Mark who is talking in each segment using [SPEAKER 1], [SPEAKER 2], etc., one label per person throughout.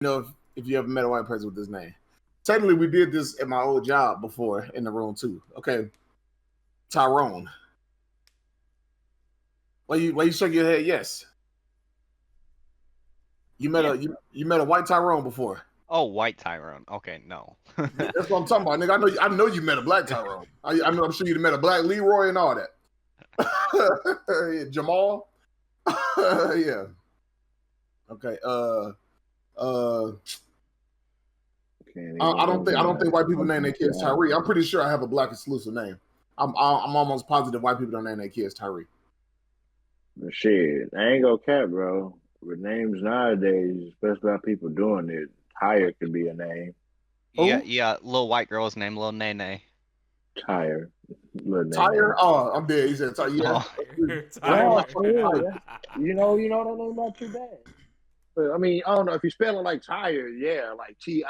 [SPEAKER 1] if you ever met a white person with this name. Technically, we did this at my old job before in the room too. Okay, Tyrone. Why you shake your head? Yes. You met a white Tyrone before.
[SPEAKER 2] Oh, white Tyrone. Okay, no.
[SPEAKER 1] That's what I'm talking about, nigga. I know you met a black Tyrone. I'm sure you met a black Leroy and all that. Yeah, Jamal. Yeah. Okay. I don't think white people name their kids Tyree. I'm pretty sure I have a black exclusive name. I'm almost positive white people don't name their kids Tyree.
[SPEAKER 3] Shit, I ain't gonna cap, bro. With names nowadays, especially how people doing it, Tyre could be a name.
[SPEAKER 2] Yeah, little white girl's name, little Nene.
[SPEAKER 3] Tyre.
[SPEAKER 1] Tyre? Oh, I'm dead. He said Tyre. Yeah.
[SPEAKER 3] Tyre. You know that name not too bad. But, I mean, I don't know if you spell it like Tyre, yeah, like Tire.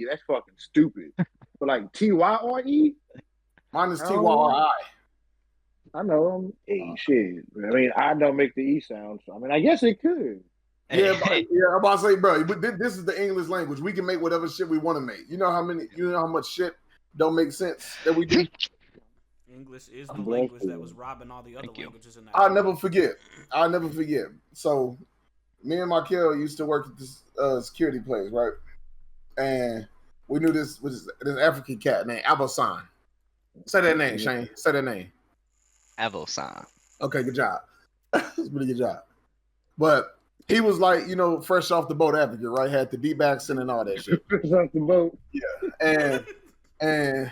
[SPEAKER 3] That's fucking stupid. But like Tyre,
[SPEAKER 1] mine is Tyri.
[SPEAKER 3] I know. Hey, shit. I mean, I don't make the E sound. So, I mean, I guess it could.
[SPEAKER 1] Yeah, I'm about to say, bro. But this is the English language. We can make whatever shit we want to make. You know how much shit don't make sense that we do.
[SPEAKER 4] English is the language that was robbing all the other languages in that.
[SPEAKER 1] I'll never forget. So, me and Markel used to work at this security place, right? And we knew this African cat named Abosan. Say that name, Shane. Say that name.
[SPEAKER 2] Avosan.
[SPEAKER 1] Okay, good job. It's pretty good job. But he was like, fresh off the boat African, right? Had the deep accent and all that shit.
[SPEAKER 3] Fresh off the boat.
[SPEAKER 1] Yeah. And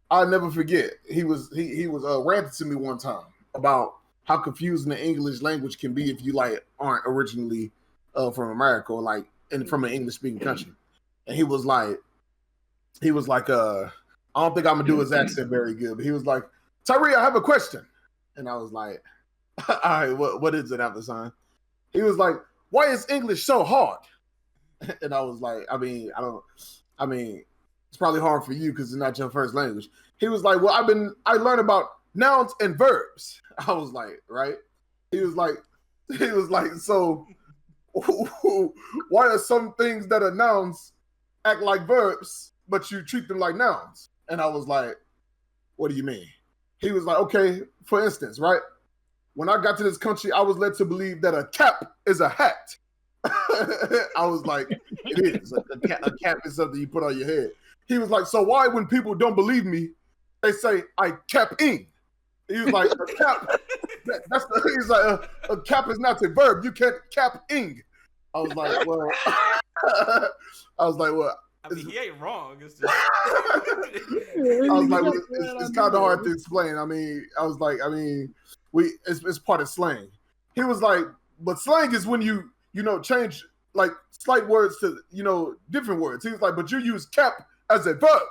[SPEAKER 1] I'll never forget. He was ranting to me one time about how confusing the English language can be if you aren't originally from America or and from an English speaking country. And he was like, I don't think I'm gonna do his accent very good, but he was like, Tyree, I have a question. And I was like, all right, what is it, Abosan? He was like, why is English so hard? And I was like, it's probably hard for you because it's not your first language. He was like, well, I learned about nouns and verbs. I was like, right? He was like, so why are some things that are nouns act like verbs, but you treat them like nouns? And I was like, what do you mean? He was like, okay, for instance, right? When I got to this country, I was led to believe that a cap is a hat. I was like, it is. A cap is something you put on your head. He was like, so why when people don't believe me, they say I cap-ing? He was like, a cap, he's like, a cap is not a verb. You can't cap-ing. I was like, well,
[SPEAKER 4] I mean, he ain't wrong. It's just...
[SPEAKER 1] I was like, it's kind of hard to explain. It's part of slang. He was like, but slang is when you change slight words to different words. He was like, but you use cap as a verb,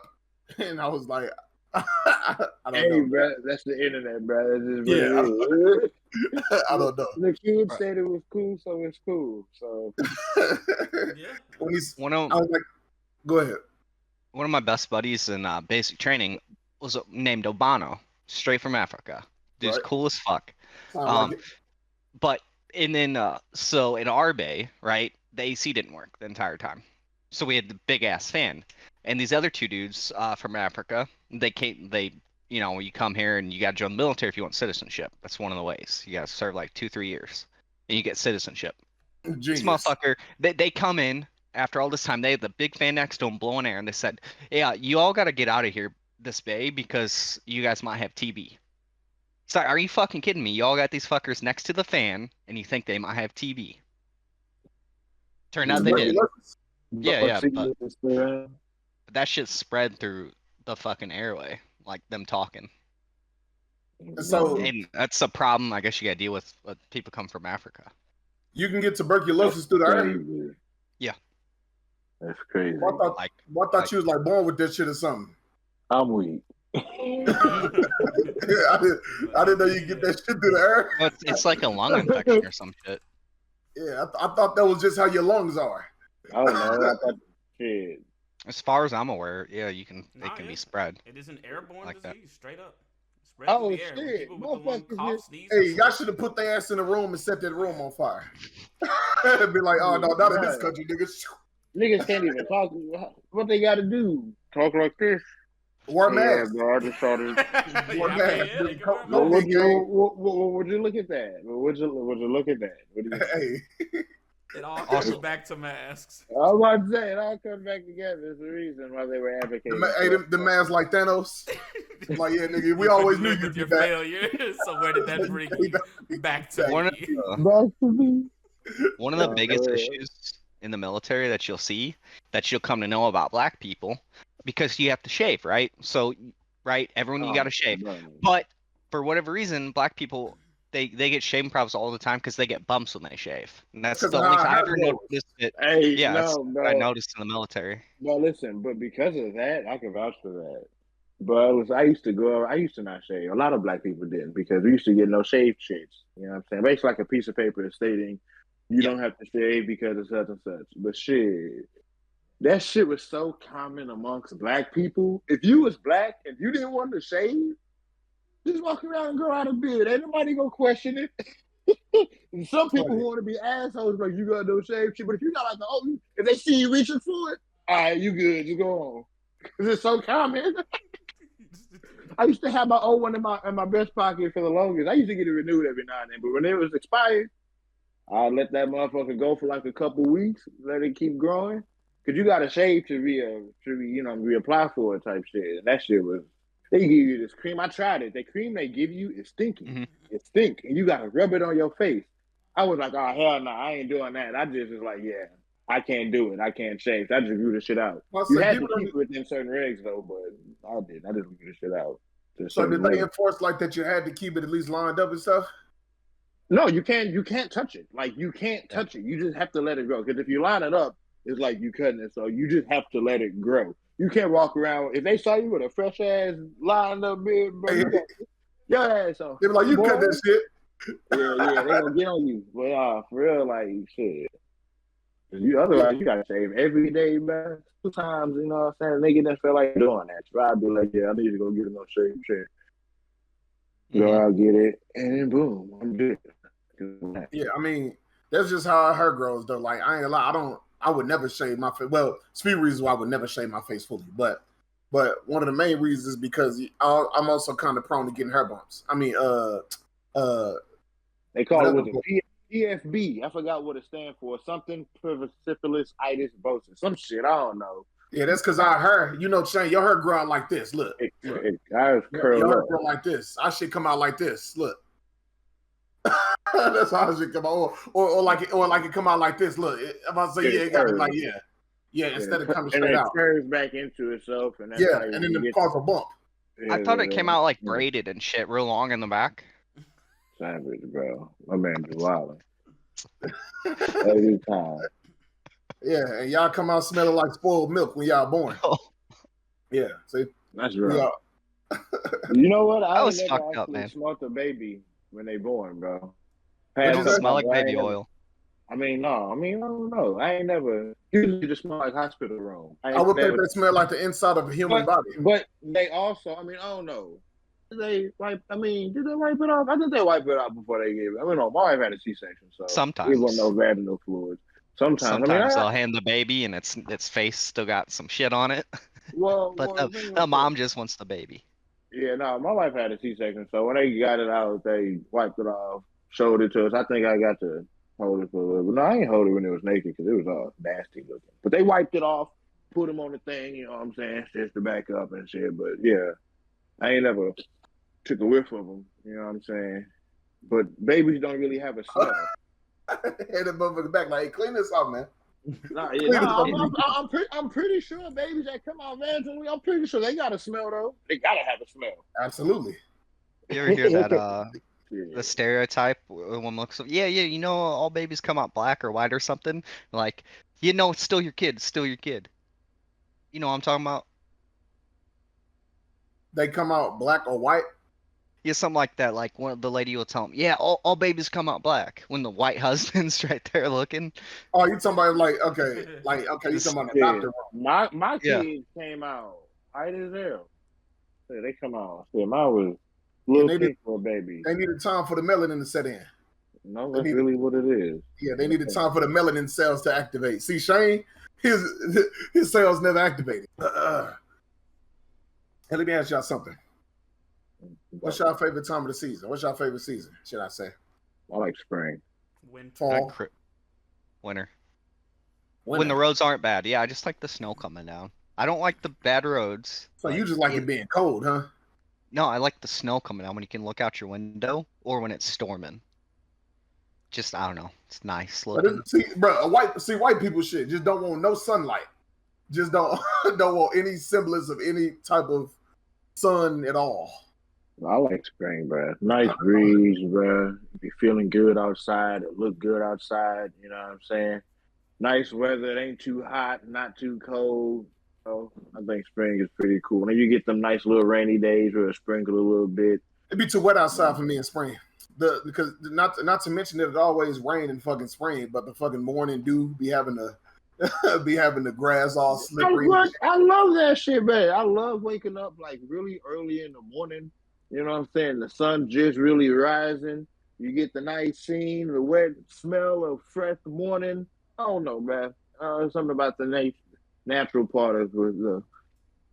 [SPEAKER 1] and I was like, I don't know.
[SPEAKER 3] Bro, that's the internet, bro. That's just
[SPEAKER 1] I don't know.
[SPEAKER 3] The kids said it was cool, so it's cool. So
[SPEAKER 1] I was like, go ahead.
[SPEAKER 2] One of my best buddies in basic training was named Obano, straight from Africa. Dude's cool as fuck. But so in our bay, right, the AC didn't work the entire time, so we had the big ass fan. And these other two dudes from Africa, you come here and you got to join the military if you want citizenship. That's one of the ways. You got to serve 2-3 years, and you get citizenship.
[SPEAKER 1] Genius.
[SPEAKER 2] This motherfucker, they come in after all this time. They had the big fan next to them blowing air, and they said, yeah, you all got to get out of here this bay because you guys might have TB. It's like, are you fucking kidding me? You all got these fuckers next to the fan, and you think they might have TB. Turned out they did. Yeah, but that shit spread through the fucking airway, like them talking.
[SPEAKER 1] So,
[SPEAKER 2] and that's a problem I guess you gotta deal with people come from Africa.
[SPEAKER 1] You can get tuberculosis through the air?
[SPEAKER 2] Yeah.
[SPEAKER 3] That's crazy.
[SPEAKER 1] I thought you was born with that shit or something.
[SPEAKER 3] I'm weak.
[SPEAKER 1] I didn't know you could get that shit through the air.
[SPEAKER 2] It's like a lung infection or some shit.
[SPEAKER 1] Yeah, I thought that was just how your lungs are.
[SPEAKER 3] I don't know. I thought shit.
[SPEAKER 2] As far as I'm aware, yeah, it can be spread.
[SPEAKER 4] It is an airborne disease, straight up.
[SPEAKER 3] Oh shit!
[SPEAKER 1] Hey, y'all should have put their ass in the room and set that room on fire. Be like, oh no, not in this country, niggas.
[SPEAKER 3] Niggas can't even talk. What they got to do? Talk like this.
[SPEAKER 1] Wear masks.
[SPEAKER 3] Bro, I just started.
[SPEAKER 1] Wear masks.
[SPEAKER 3] Well, would you look at that? Would you look at that? What do you
[SPEAKER 1] Hey.
[SPEAKER 4] It all comes back to masks.
[SPEAKER 3] I was about to say, it all comes back together. There's a reason why they were advocating.
[SPEAKER 1] Hey, the masks like Thanos. Like, yeah, nigga, we always knew you'd
[SPEAKER 4] your
[SPEAKER 1] be back.
[SPEAKER 4] failure. So where did that bring you back to?
[SPEAKER 2] One of the biggest issues in the military that you'll see, that you'll come to know about black people, because you have to shave, right? So, right, everyone, you got to shave. But for whatever reason, black people, they get shaving problems all the time because they get bumps when they shave. And that's the only time I ever noticed it.
[SPEAKER 3] Hey,
[SPEAKER 2] yeah, that's
[SPEAKER 3] no,
[SPEAKER 2] what I noticed in the military.
[SPEAKER 3] Well, listen, but because of that, I can vouch for that. But I used to not shave. A lot of black people didn't, because we used to get no shave shits. You know what I'm saying? Basically like a piece of paper stating you don't have to shave because of such and such. But shit, that shit was so common amongst black people. If you was black and you didn't want to shave, just walk around and grow out a beard. Ain't nobody gonna question it. And some people who want to be assholes, like, you got no shave shit. But if you got like if they see you reaching for it, all right, you good. You go on. Because it's so common. I used to have my old one in my breast pocket for the longest. I used to get it renewed every now and then, but when it was expired, I'd let that motherfucker go for like a couple weeks, let it keep growing. Cause you got to shave to reapply for it type shit. And that shit was, they give you this cream. I tried it. The cream they give you is stinky. Mm-hmm. It stink, and you got to rub it on your face. I was like, oh hell no, I ain't doing that. I just was like, yeah, I can't do it. I can't shave. I just grew the shit out. Well, you had to keep it within certain regs though, but I didn't. I just grew the shit out.
[SPEAKER 1] So did they enforce like that you had to keep it at least lined up and stuff?
[SPEAKER 3] No, you can't touch it. Like, you can't touch it. You just have to let it grow. Because if you line it up, it's like you cutting it. So you just have to let it grow. You can't walk around. If they saw you with a fresh ass lined up beard, bro, your ass off.
[SPEAKER 1] They be like, you cut that shit.
[SPEAKER 3] Yeah, they gonna get on you. But for real, like, shit. Otherwise, you gotta shave every day, man. Sometimes, you know what I'm saying? Nigga didn't feel like doing that. So I'd be like, yeah, I need to go get no shave shit. Go out, get it, and then boom, I'm good.
[SPEAKER 1] Yeah, I mean, that's just how her grows, though. Like, I ain't gonna lie, I would never shave my face. Well, speed reasons why I would never shave my face fully, but one of the main reasons is because I'm also kind of prone to getting hair bumps. I mean,
[SPEAKER 3] they call it PFB. I forgot what it stands for. Something syphilitis bosis. Some shit. I don't know.
[SPEAKER 1] Yeah, that's because our hair, you know, Shane, your hair grow out like this. Look.
[SPEAKER 3] Your hair grow
[SPEAKER 1] like this. Our shit come out like this. Look. That's how it should come out. Or like it come out like this. Look. If I say it got to be like, yeah, instead of coming straight out.
[SPEAKER 3] And it curves back into itself. And
[SPEAKER 1] that's and then it causes a bump.
[SPEAKER 2] I thought it came out like braided and shit, real long in the back.
[SPEAKER 3] Savage, bro. My man be wilding. Every time.
[SPEAKER 1] Yeah, and y'all come out smelling like spoiled milk when y'all born.
[SPEAKER 2] Oh.
[SPEAKER 1] Yeah, see?
[SPEAKER 3] That's right. You know what?
[SPEAKER 2] I was fucked up, man.
[SPEAKER 3] Smelt a baby when they born, bro.
[SPEAKER 2] It just smell like baby oil.
[SPEAKER 3] I don't know. I ain't never. Usually just smell like hospital room.
[SPEAKER 1] I would think they smell like the inside of a human body.
[SPEAKER 3] But they also, I don't know. Did they wipe it off? I think they wiped it off before they gave it. My wife had a C-section, so
[SPEAKER 2] sometimes
[SPEAKER 3] there wasn't no vaginal fluids. Sometimes
[SPEAKER 2] they'll hand the baby and its face still got some shit on it.
[SPEAKER 3] But
[SPEAKER 2] the mom just wants the baby.
[SPEAKER 3] Yeah, no, my wife had a C-section, so when they got it out, they wiped it off, showed it to us. I think I got to hold it for a little bit. No, I ain't hold it when it was naked because it was all nasty looking. But they wiped it off, put them on the thing, you know what I'm saying, stitched it back up and shit. But yeah, I ain't never took a whiff of them, you know what I'm saying. But babies don't really have a smell.
[SPEAKER 1] Had that motherfucker back like, hey, clean this up, man.
[SPEAKER 3] I'm pretty sure babies that come out vaginally, I'm pretty sure they got a smell though. They gotta have a smell.
[SPEAKER 1] Absolutely.
[SPEAKER 2] You ever hear that? The stereotype when looks, you know, all babies come out black or white or something. Like, you know, it's still your kid. It's still your kid. You know what I'm talking about?
[SPEAKER 1] They come out black or white.
[SPEAKER 2] Yeah, something like that. Like the lady will tell them, yeah, all babies come out black when the white husband's right there looking.
[SPEAKER 1] Oh, you talking about you talking about the doctor.
[SPEAKER 3] My kids came out white as hell. Yeah, they come out. Yeah, mine was little pink for a baby.
[SPEAKER 1] They needed time for the melanin to set in.
[SPEAKER 3] No, that's really what it is.
[SPEAKER 1] Yeah, they needed time for the melanin cells to activate. See, Shane, his cells never activated. And let me ask y'all something. What's your favorite time of the season? What's your favorite season, should I say?
[SPEAKER 3] I like spring.
[SPEAKER 4] Winter.
[SPEAKER 1] Fall.
[SPEAKER 2] Winter. When the roads aren't bad. Yeah, I just like the snow coming down. I don't like the bad roads.
[SPEAKER 1] So you just like it being cold, huh?
[SPEAKER 2] No, I like the snow coming down when you can look out your window or when it's storming. Just, I don't know. It's nice looking.
[SPEAKER 1] White people shit just don't want no sunlight. Just don't want any semblance of any type of sun at all.
[SPEAKER 3] I like spring, bro. Nice breeze, bro. Be feeling good outside. It look good outside. You know what I'm saying? Nice weather. It ain't too hot, not too cold. So I think spring is pretty cool. And then you get them nice little rainy days where it sprinkle a little bit.
[SPEAKER 1] It'd be too wet outside for me in spring. Because not to mention that it always rain in fucking spring, but the fucking morning dew be having the grass all slippery.
[SPEAKER 3] I love that shit, man. I love waking up like really early in the morning. You know what I'm saying? The sun just really rising. You get the nice scene, the wet smell of fresh morning. I don't know, man. Something about the natural part of the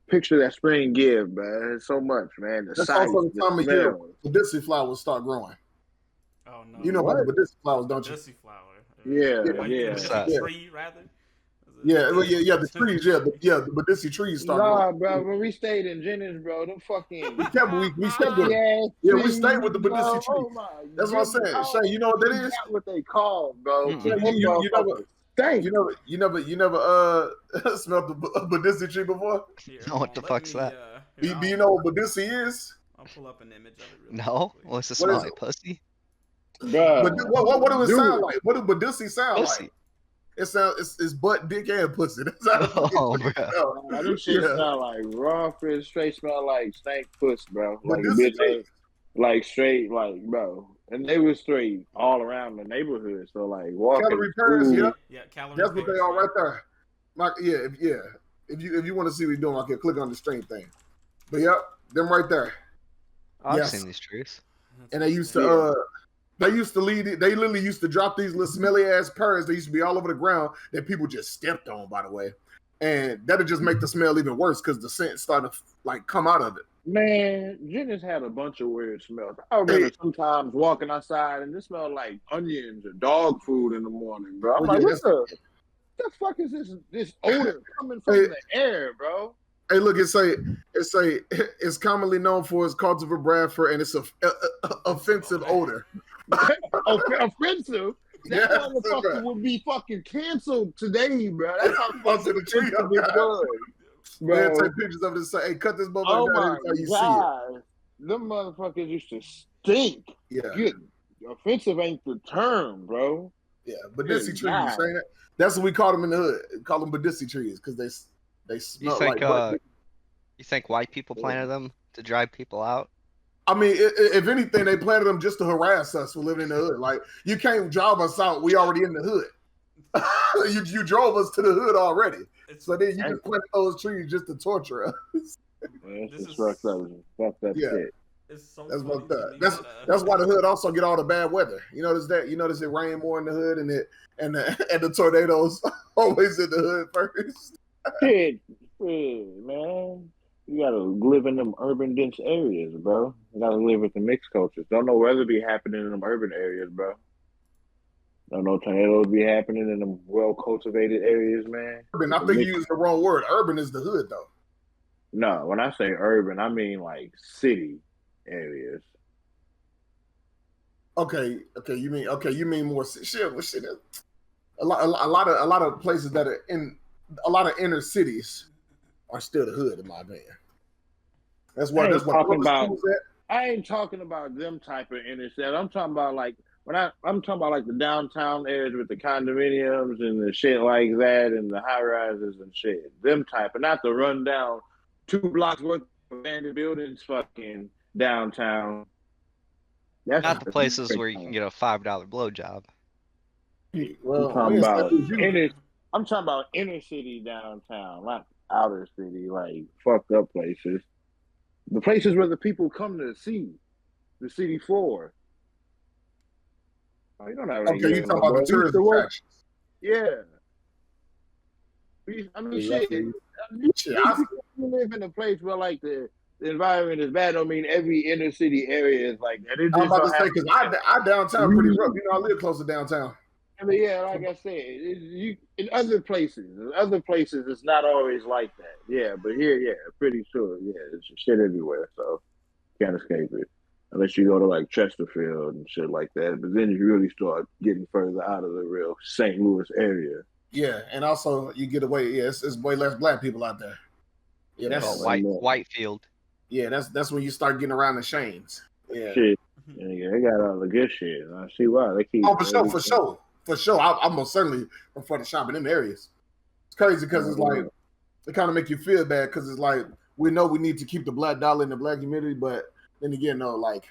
[SPEAKER 3] picture that spring gives, man. It's so much, man.
[SPEAKER 1] That's also the time of year the Badissi flowers start growing.
[SPEAKER 4] Oh no!
[SPEAKER 1] You know about the Badissi flowers, don't you?
[SPEAKER 4] Badissi flower.
[SPEAKER 3] Yeah.
[SPEAKER 4] Tree rather.
[SPEAKER 1] Yeah, the trees, the Badissi trees start growing.
[SPEAKER 3] Nah, bro, when we stayed in Jennings, bro, them fucking...
[SPEAKER 1] We stayed with them. Yeah, we stayed with the Badissi trees. That's what I'm saying. Shane, you know what that is?
[SPEAKER 3] That's what they call, bro.
[SPEAKER 1] You never smelled the Badissi tree before?
[SPEAKER 2] No, what the fuck's that?
[SPEAKER 1] Do you know what Badissi is?
[SPEAKER 4] I'll pull up an image of it. Really
[SPEAKER 2] no? What's it smell like? Pussy?
[SPEAKER 3] Bro.
[SPEAKER 1] What do it sound like? What do Badissi sound like? It sounds it's butt, dick, and pussy. That's how
[SPEAKER 3] Them shit smell like raw fish, straight smell like stank puss, bro. Like straight, like bro. And they were straight all around the neighborhood. So like walking.
[SPEAKER 1] Calorie Paris,
[SPEAKER 4] calorie.
[SPEAKER 1] That's what they are right there. Like If you want to see what we're doing, I can click on the stream thing. But them right there.
[SPEAKER 2] I've seen these trees.
[SPEAKER 1] And they used to lead it. They literally used to drop these little smelly ass pears. They used to be all over the ground that people just stepped on, by the way. And that'd just make the smell even worse because the scent started to like come out of it.
[SPEAKER 3] Man, Jennings had a bunch of weird smells. I remember sometimes walking outside and it smelled like onions or dog food in the morning, bro. I'm like, what the fuck is this odor coming from the air, bro?
[SPEAKER 1] Hey, look, it's commonly known for its cultivar Bradford, and it's a offensive odor.
[SPEAKER 3] Offensive? That motherfucker would be fucking canceled today, bro. That's how fucking the tree it was.
[SPEAKER 1] Bro, take pictures of it and say, "Hey, cut this motherfucker down every time you see it."
[SPEAKER 3] Them motherfuckers used to stink.
[SPEAKER 1] Yeah,
[SPEAKER 3] good. Offensive ain't the term, bro.
[SPEAKER 1] Yeah, Badissi trees. That's what we call them in the hood. We call them Badissi trees because they smell
[SPEAKER 2] You think white people planted them to drive people out?
[SPEAKER 1] I mean, if anything, they planted them just to harass us for living in the hood. Like, you can't drive us out. We already in the hood. you drove us to the hood already. So then you just plant those trees just to torture us.
[SPEAKER 3] Man, this is fucked up shit.
[SPEAKER 4] It's so
[SPEAKER 1] that's fucked up. That's why the hood also get all the bad weather. You notice that? You notice it rain more in the hood and the tornadoes always in the hood first.
[SPEAKER 3] Shit, man. You gotta live in them urban dense areas, bro. You gotta live with the mixed cultures. Don't know weather be happening in them urban areas, bro. Don't know tornadoes be happening in them well cultivated areas, man.
[SPEAKER 1] Urban, I think you used the wrong word. Urban is the hood, though.
[SPEAKER 3] No, when I say urban, I mean like city areas.
[SPEAKER 1] Okay, you mean more shit. A lot of places that are in a lot of inner cities are still the hood, in my opinion. That's what
[SPEAKER 3] I ain't talking about them type of inner city. I'm talking about like I'm talking about like the downtown areas with the condominiums and the shit like that and the high rises and shit. Them type, and not the rundown 2 blocks worth of abandoned buildings fucking downtown.
[SPEAKER 2] That's not the places where you can get a $5 blowjob.
[SPEAKER 3] Well, I'm talking about inner city downtown, not outer city, like fucked up places. The places where the people come to see the city for. Oh, you don't have any.
[SPEAKER 1] Okay, you talking about the tourist attractions?
[SPEAKER 3] Yeah. I mean, shit. You live in a place where like the environment is bad. Don't mean every inner city area is like that.
[SPEAKER 1] I'm about to say because I downtown pretty rough. You know, I live close to downtown.
[SPEAKER 3] I mean, yeah, like I said, in other places, it's not always like that. Yeah, but here, yeah, pretty sure, yeah, there's shit everywhere, so you can't escape it unless you go to like Chesterfield and shit like that. But then you really start getting further out of the real St. Louis area.
[SPEAKER 1] Yeah, and also you get away. Yeah, it's way less black people out there. Yeah, that's
[SPEAKER 2] Whitefield.
[SPEAKER 1] Yeah, that's when you start getting around the Shanes. Yeah,
[SPEAKER 3] shit. Yeah, they got all the good shit. I see why they keep.
[SPEAKER 1] Oh, for sure. I'm most certainly for the shop in them areas. It's crazy because it's like they kind of make you feel bad because it's like we know we need to keep the black dollar in the black community, but then again, no, like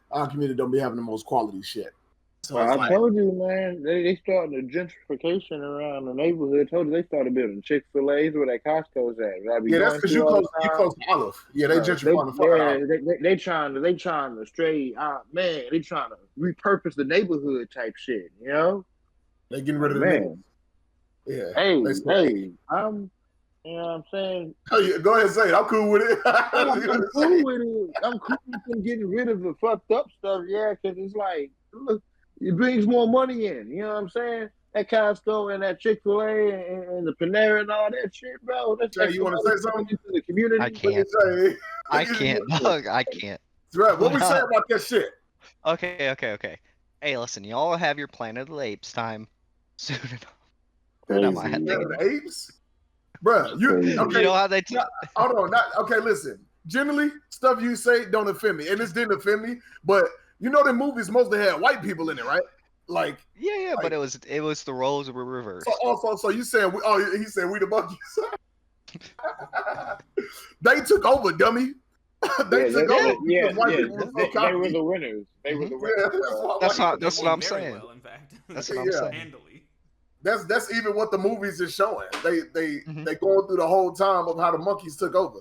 [SPEAKER 1] our community don't be having the most quality shit. So
[SPEAKER 3] I told you, man, they starting the gentrification around the neighborhood. I told you they started building Chick-fil-A's where that Costco's at.
[SPEAKER 1] Yeah, that's because you close to Olive. Yeah, they gentrifying the fuck out.
[SPEAKER 3] They trying to stray out, man. They trying to repurpose the neighborhood type shit. You know,
[SPEAKER 1] they getting rid of the niggas. Yeah.
[SPEAKER 3] Hey, you know what I'm saying?
[SPEAKER 1] Hey, go ahead and say it. I'm cool with it.
[SPEAKER 3] I'm cool with it. I'm cool with getting rid of the fucked up stuff. Yeah, because it's like, look. It brings more money in. You know what I'm saying? That Costco and that Chick-fil-A and the Panera and all that shit, bro. That's
[SPEAKER 1] you want to say something
[SPEAKER 3] to the community?
[SPEAKER 2] I can't. I can't. Look, I can't.
[SPEAKER 1] That's right. What we say about that shit?
[SPEAKER 2] Okay. Hey, listen, y'all have your Planet of the Apes time soon
[SPEAKER 1] Planet
[SPEAKER 2] enough.
[SPEAKER 1] of the Apes? Bro, you
[SPEAKER 2] know how they
[SPEAKER 1] hold on. Okay, listen. Generally, stuff you say don't offend me. And this didn't offend me, but you know the movies mostly had white people in it, right? Like
[SPEAKER 2] yeah, but it was the roles were reversed.
[SPEAKER 1] So you said he said we the monkeys. They took over, dummy. They took over.
[SPEAKER 3] Yeah. They were the winners. They were the winners.
[SPEAKER 2] That's what I'm saying.
[SPEAKER 4] Well, in fact.
[SPEAKER 2] That's what I'm saying.
[SPEAKER 4] Handily.
[SPEAKER 1] That's even what the movies is showing. They going through the whole time of how the monkeys took over.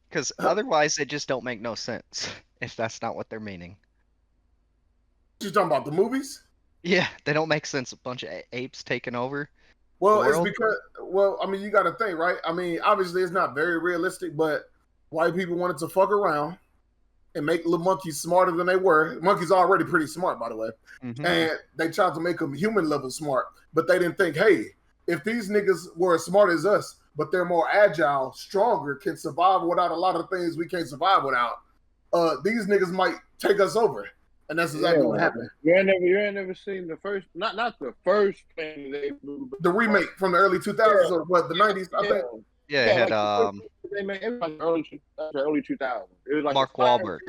[SPEAKER 2] Because otherwise, they just don't make no sense if that's not what they're meaning.
[SPEAKER 1] You talking about the movies?
[SPEAKER 2] Yeah, they don't make sense. A bunch of apes taking over.
[SPEAKER 1] Well, it's because I mean, you got to think, right? I mean, obviously, it's not very realistic, but white people wanted to fuck around and make little monkeys smarter than they were. Monkeys are already pretty smart, by the way, and they tried to make them human level smart, but they didn't think, hey, if these niggas were as smart as us, but they're more agile, stronger, can survive without a lot of things we can't survive without, these niggas might take us over. And that's exactly what happened.
[SPEAKER 3] You ain't never seen the first, not the first thing they moved, but
[SPEAKER 1] the remake from the early 2000s or what, the 90s, I think.
[SPEAKER 2] Yeah, it had
[SPEAKER 3] they made it was like early 2000s. It was like
[SPEAKER 2] Mark Wahlberg.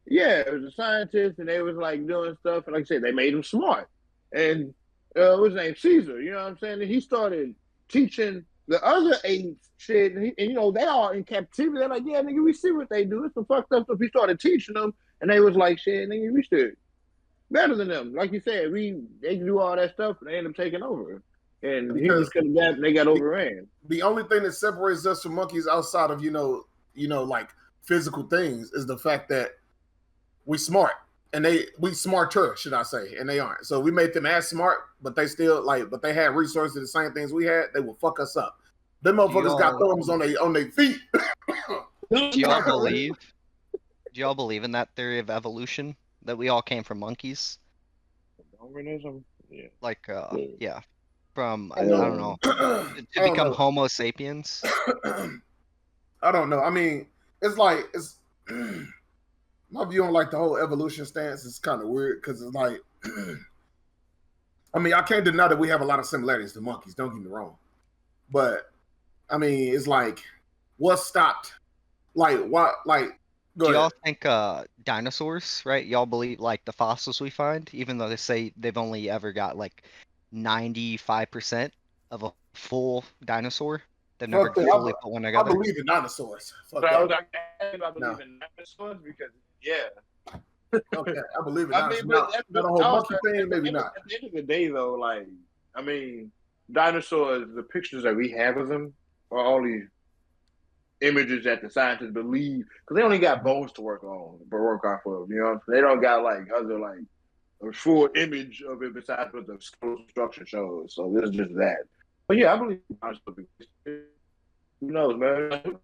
[SPEAKER 3] Yeah, it was a scientist, and they was like doing stuff, and like I said, they made him smart. And what's his name, Caesar? You know what I'm saying? And he started teaching the other apes shit, and you know they are in captivity. They're like, yeah, nigga, we see what they do. It's some fucked up stuff. He started teaching them. And they was like, shit, nigga, we stood better than them. Like you said, they do all that stuff and they end up taking over. And he just could have got, they got overran.
[SPEAKER 1] The only thing that separates us from monkeys outside of, you know, like physical things is the fact that we smart. And we smarter, should I say, and they aren't. So we made them as smart, but they still but they had resources, the same things we had, they will fuck us up. Them motherfuckers got thumbs on their feet.
[SPEAKER 2] Do y'all believe in that theory of evolution that we all came from monkeys?
[SPEAKER 3] Darwinism, yeah.
[SPEAKER 2] Like, yeah, from I don't know to become Homo sapiens.
[SPEAKER 1] I don't know. I mean, it's like my view on like the whole evolution stance is kind of weird because it's like, I mean, I can't deny that we have a lot of similarities to monkeys. Don't get me wrong, but I mean, it's like what stopped? Like what? Like.
[SPEAKER 2] Do y'all think dinosaurs, right? Y'all believe like the fossils we find, even though they say they've only ever got like 95% of a full dinosaur? They've never fully put one together.
[SPEAKER 1] I believe in dinosaurs.
[SPEAKER 3] I believe in dinosaurs because, yeah.
[SPEAKER 1] Okay, I believe in dinosaurs. That whole monkey thing, maybe not.
[SPEAKER 3] At the end of the day, though, like, I mean, dinosaurs, the pictures that we have of them are all these images that the scientists believe, because they only got bones to work off of, you know. They don't got like other like a full image of it besides what the structure shows. So this is just that. But yeah, I believe dinosaurs. Who knows, man?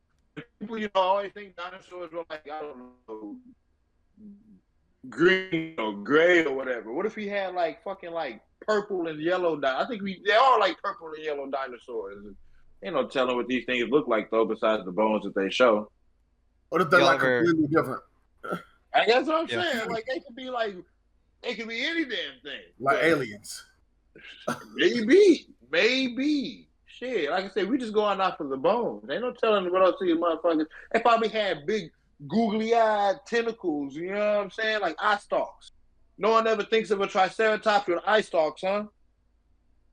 [SPEAKER 3] People, always think dinosaurs were like, I don't know, green or gray or whatever. What if he had like fucking like purple and yellow? I think they are like purple and yellow dinosaurs. Ain't no telling what these things look like though, besides the bones that they show.
[SPEAKER 1] What if they're like completely different?
[SPEAKER 3] I guess what I'm saying. Like they could be any damn thing.
[SPEAKER 1] Like aliens.
[SPEAKER 3] Maybe. Shit. Like I said, we just going off of the bones. Ain't no telling what else these motherfuckers. They probably had big googly-eyed tentacles, you know what I'm saying? Like eye stalks. No one ever thinks of a triceratops with eye stalks, huh?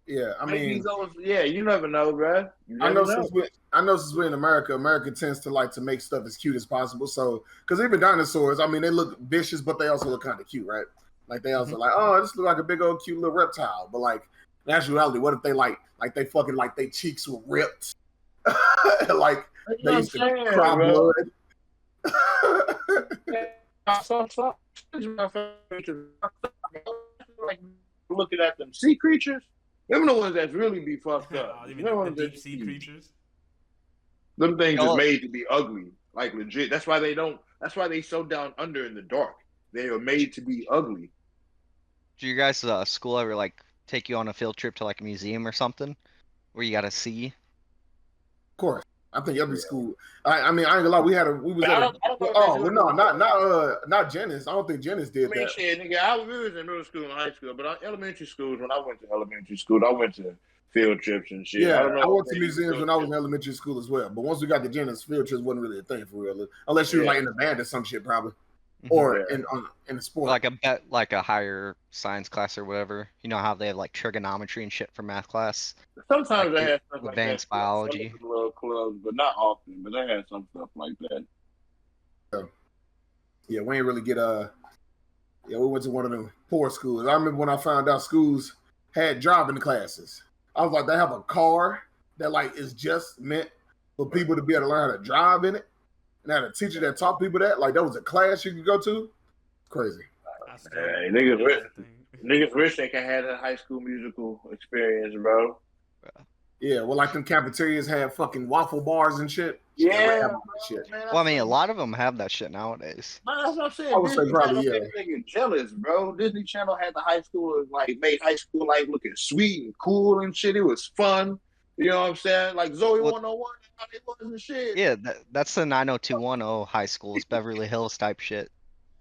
[SPEAKER 1] Yeah, I mean,
[SPEAKER 3] you never know, bro.
[SPEAKER 1] I know since we're in America tends to make stuff as cute as possible. So, because even dinosaurs, I mean, they look vicious, but they also look kind of cute, right? Like they also like, oh, this looks like a big old cute little reptile. But like, in actuality, what if they they fucking their cheeks were ripped, like they used to cry blood.
[SPEAKER 3] Like looking at them sea creatures, them the ones that really be fucked up.
[SPEAKER 4] You know, the deep sea creatures.
[SPEAKER 3] Them things is made to be ugly, like legit. That's why they so down under in the dark. They are made to be ugly.
[SPEAKER 2] Do you guys school ever take you on a field trip to like a museum or something where you got to see?
[SPEAKER 1] Of course. I think every school. I mean, I ain't gonna lie. Not Jennings. I don't think Jennings did that.
[SPEAKER 3] Shit, nigga, we was in middle school and high school, but on elementary schools, when I went to elementary school, I went to field trips and shit.
[SPEAKER 1] Yeah, I went to museums when I was in elementary school as well. But once we got to Jennings, field trips wasn't really a thing for real, unless you were in the band or some shit, probably. Or in the sport,
[SPEAKER 2] like a higher science class or whatever. You know how they have like trigonometry and shit for math class.
[SPEAKER 3] Sometimes they have stuff
[SPEAKER 2] advanced biology.
[SPEAKER 3] Little clubs, but not often. But they had some stuff like that.
[SPEAKER 1] Yeah, we ain't really get we went to one of the poor schools. I remember when I found out schools had driving classes. I was like, they have a car that is just meant for people to be able to learn how to drive in it. And had a teacher that taught people that, that was a class you could go to. Crazy.
[SPEAKER 3] Hey, niggas wish they could have that High School Musical experience, bro.
[SPEAKER 1] Yeah, well, them cafeterias have fucking waffle bars and shit.
[SPEAKER 3] Yeah.
[SPEAKER 1] Shit.
[SPEAKER 2] Man, well, I mean, a lot of them have that shit nowadays.
[SPEAKER 3] Man, that's what I'm saying.
[SPEAKER 1] I would say probably,
[SPEAKER 3] nigga jealous, bro. Disney Channel had the high school, made high school looking sweet and cool and shit. It was fun. You know what I'm saying? Like Zoe 101, it wasn't shit.
[SPEAKER 2] Yeah, that's the 90210 high school. It's Beverly Hills type shit.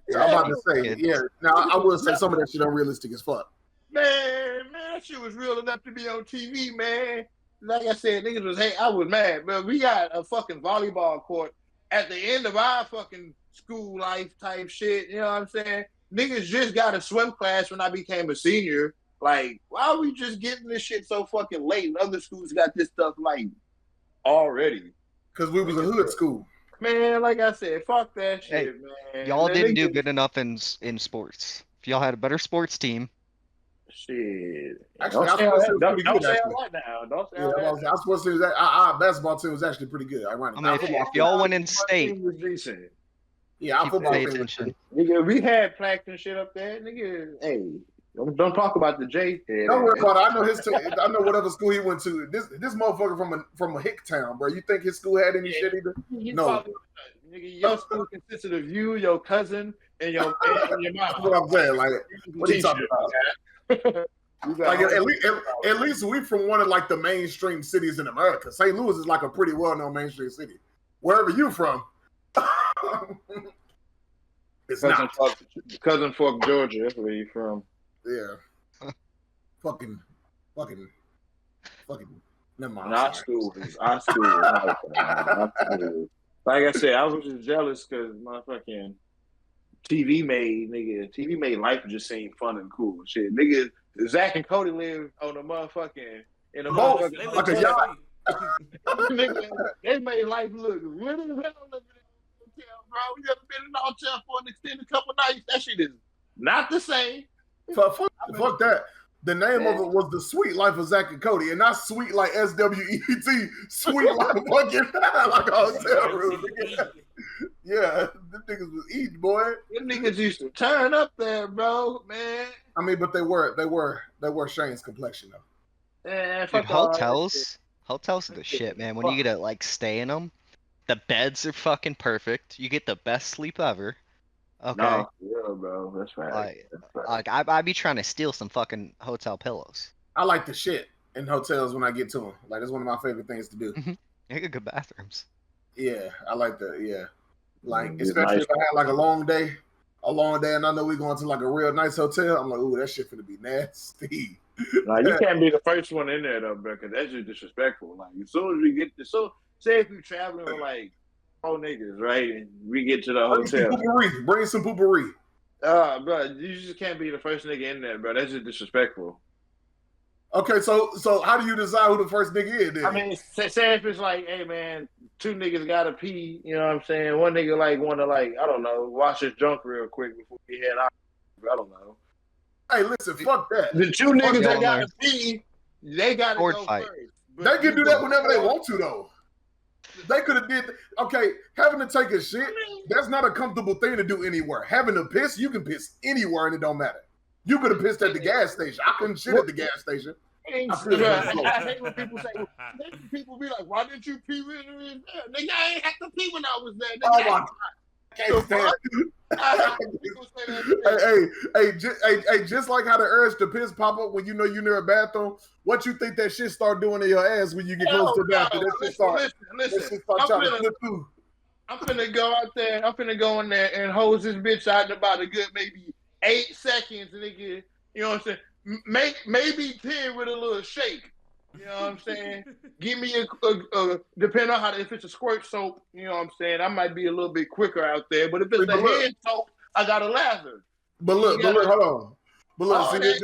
[SPEAKER 1] Yeah, I'm about to say, Now, I will say some of that shit unrealistic as fuck.
[SPEAKER 3] Man, that shit was real enough to be on TV, man. Like I said, niggas was I was mad, but we got a fucking volleyball court at the end of our fucking school life type shit. You know what I'm saying? Niggas just got a swim class when I became a senior. Like, why are we just getting this shit so fucking late? And other schools got this stuff already.
[SPEAKER 1] Because we was a hood school.
[SPEAKER 3] Man, like I said, fuck that shit, man.
[SPEAKER 2] Y'all didn't do good enough in sports. If y'all had a better sports team.
[SPEAKER 3] Shit.
[SPEAKER 1] Actually,
[SPEAKER 3] don't say all that now. Don't say all that.
[SPEAKER 1] I was supposed to say that our basketball team was actually pretty good. Ironically.
[SPEAKER 2] I mean, if y'all went in state.
[SPEAKER 1] Yeah, our football team was pretty good.
[SPEAKER 3] Nigga, we had plaques and shit up there. Nigga, hey. Don't talk about the J.
[SPEAKER 1] Don't worry about it. I know his team. I know whatever school he went to. This motherfucker from a hick town, bro. You think his school had any shit either? No.
[SPEAKER 3] Nigga, your school consisted of you, your cousin, and your mom.
[SPEAKER 1] That's what I'm saying. What are you talking about? At least we from one of the mainstream cities in America. St. Louis is a pretty well-known mainstream city. Wherever you from, it's not.
[SPEAKER 3] Cousin Fork, Georgia. That's where you from.
[SPEAKER 1] Yeah. fucking. Never mind.
[SPEAKER 3] Our school. Like I said, I was just jealous because my fucking TV made life just seem fun and cool. Shit, nigga, Zach and Cody live on a motherfucking in a motherfucking
[SPEAKER 1] like a yacht.
[SPEAKER 3] Nigga, they made life look really hell living in a hotel, bro. We ever been in a hotel for an extended couple nights? That shit is not the same.
[SPEAKER 1] Fuck that. The name of it was The Sweet Life of Zach and Cody, and not sweet like SWEET, sweet like fucking like a hotel room. Yeah, them niggas was eating, boy.
[SPEAKER 3] Them niggas used to turn up there, bro, man.
[SPEAKER 1] I mean, but they were Shane's complexion though.
[SPEAKER 2] Dude, hotels are the shit, man. When you get to like stay in them, the beds are fucking perfect. You get the best sleep ever. Okay.
[SPEAKER 3] No, yeah, bro. That's right.
[SPEAKER 2] Like I'd be trying to steal some fucking hotel pillows.
[SPEAKER 1] I like the shit in hotels when I get to them. Like it's one of my favorite things to do.
[SPEAKER 2] You got good bathrooms.
[SPEAKER 1] Yeah, I like that. Yeah, like especially if I had like a long day, and I know we're going to like a real nice hotel. I'm like, ooh, that shit finna be nasty.
[SPEAKER 3] Nah, you can't be the first one in there though, bro, because that's just disrespectful. Like as soon as we get to, say if we traveling with like 4 niggas, right, and we get to the hotel,
[SPEAKER 1] bring some poopery.
[SPEAKER 3] Bro, you just can't be the first nigga in there, bro. That's just disrespectful.
[SPEAKER 1] Okay, so how do you decide who the first nigga is then?
[SPEAKER 3] I mean, say if it's like, hey man, 2 niggas gotta pee, you know what I'm saying? One nigga like wanna like, I don't know, wash his junk real quick before he head out. I don't know.
[SPEAKER 1] Hey, listen, fuck that.
[SPEAKER 3] The 2 niggas that gotta pee, they gotta go first.
[SPEAKER 1] They can do that whenever they want to though. They could have did okay. Having to take a shit, that's not a comfortable thing to do anywhere. Having to piss, you can piss anywhere and it don't matter. You could have pissed at the gas station. I couldn't shit at the gas station.
[SPEAKER 3] I hate when people say, people be like, why didn't you pee when you was there? Nigga, I ain't have to pee when I was there. Nigga,
[SPEAKER 1] oh my God. Hey, just like how the urge to piss pop up when you know you're near a bathroom, what you think that shit start doing in your ass when you get close to the bathroom?
[SPEAKER 3] Listen. I'm finna go out there. I'm finna go in there and hose this bitch out in about a good maybe 8 seconds, nigga. You know what I'm saying? Maybe 10 with a little shake. You know what I'm saying? Give me a depending on if it's a squirt soap, you know what I'm saying? I might be a little bit quicker out there. But if it's a hand soap, I got a lather.
[SPEAKER 1] But look, hold on. But look, see,
[SPEAKER 3] this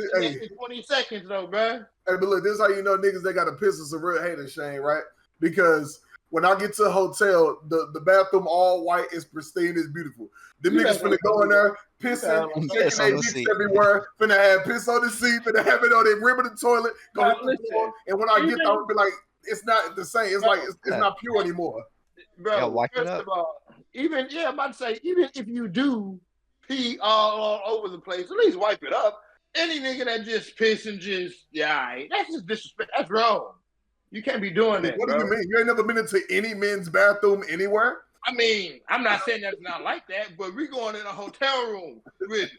[SPEAKER 3] 20 seconds though, bro.
[SPEAKER 1] Hey, but look, this is how you know niggas they got to piss us a real hater, Shane, right? Because when I get to a hotel, the bathroom all white is pristine, it's beautiful. Them niggas finna go in there, pissing, taking their dicks everywhere, finna have piss on the seat, finna have it on their rim of the toilet, go on the floor, and when I get there, I'll be like, it's not the same. It's like it's not pure anymore.
[SPEAKER 3] Bro, first of all, I'm about to say, even if you do pee all over the place, at least wipe it up. Any nigga that just piss and just, that's just disrespect. That's wrong. You can't be doing that.
[SPEAKER 1] What do you mean? You ain't never been into any men's bathroom anywhere?
[SPEAKER 3] I mean, I'm not saying that's not like that, but we going in a hotel room with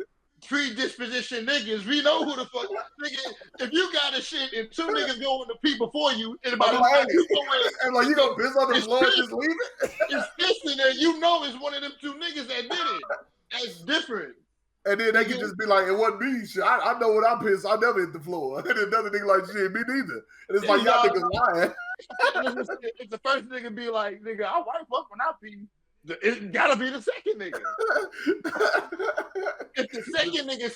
[SPEAKER 3] predisposition niggas. We know who the fuck nigga. If you got a shit and 2 niggas going to pee before you, and about
[SPEAKER 1] and like you gonna piss on the floor and just leave it?
[SPEAKER 3] It's pissing there. You know it's one of them 2 niggas that did it. That's different.
[SPEAKER 1] And then they can just be like, it wasn't me. Shit, I know when I piss, I never hit the floor. And another nigga like, shit, me neither. And it's like, y'all niggas lying.
[SPEAKER 3] If the first nigga be like, nigga, I wipe up when I pee, it gotta be the second nigga. If the second nigga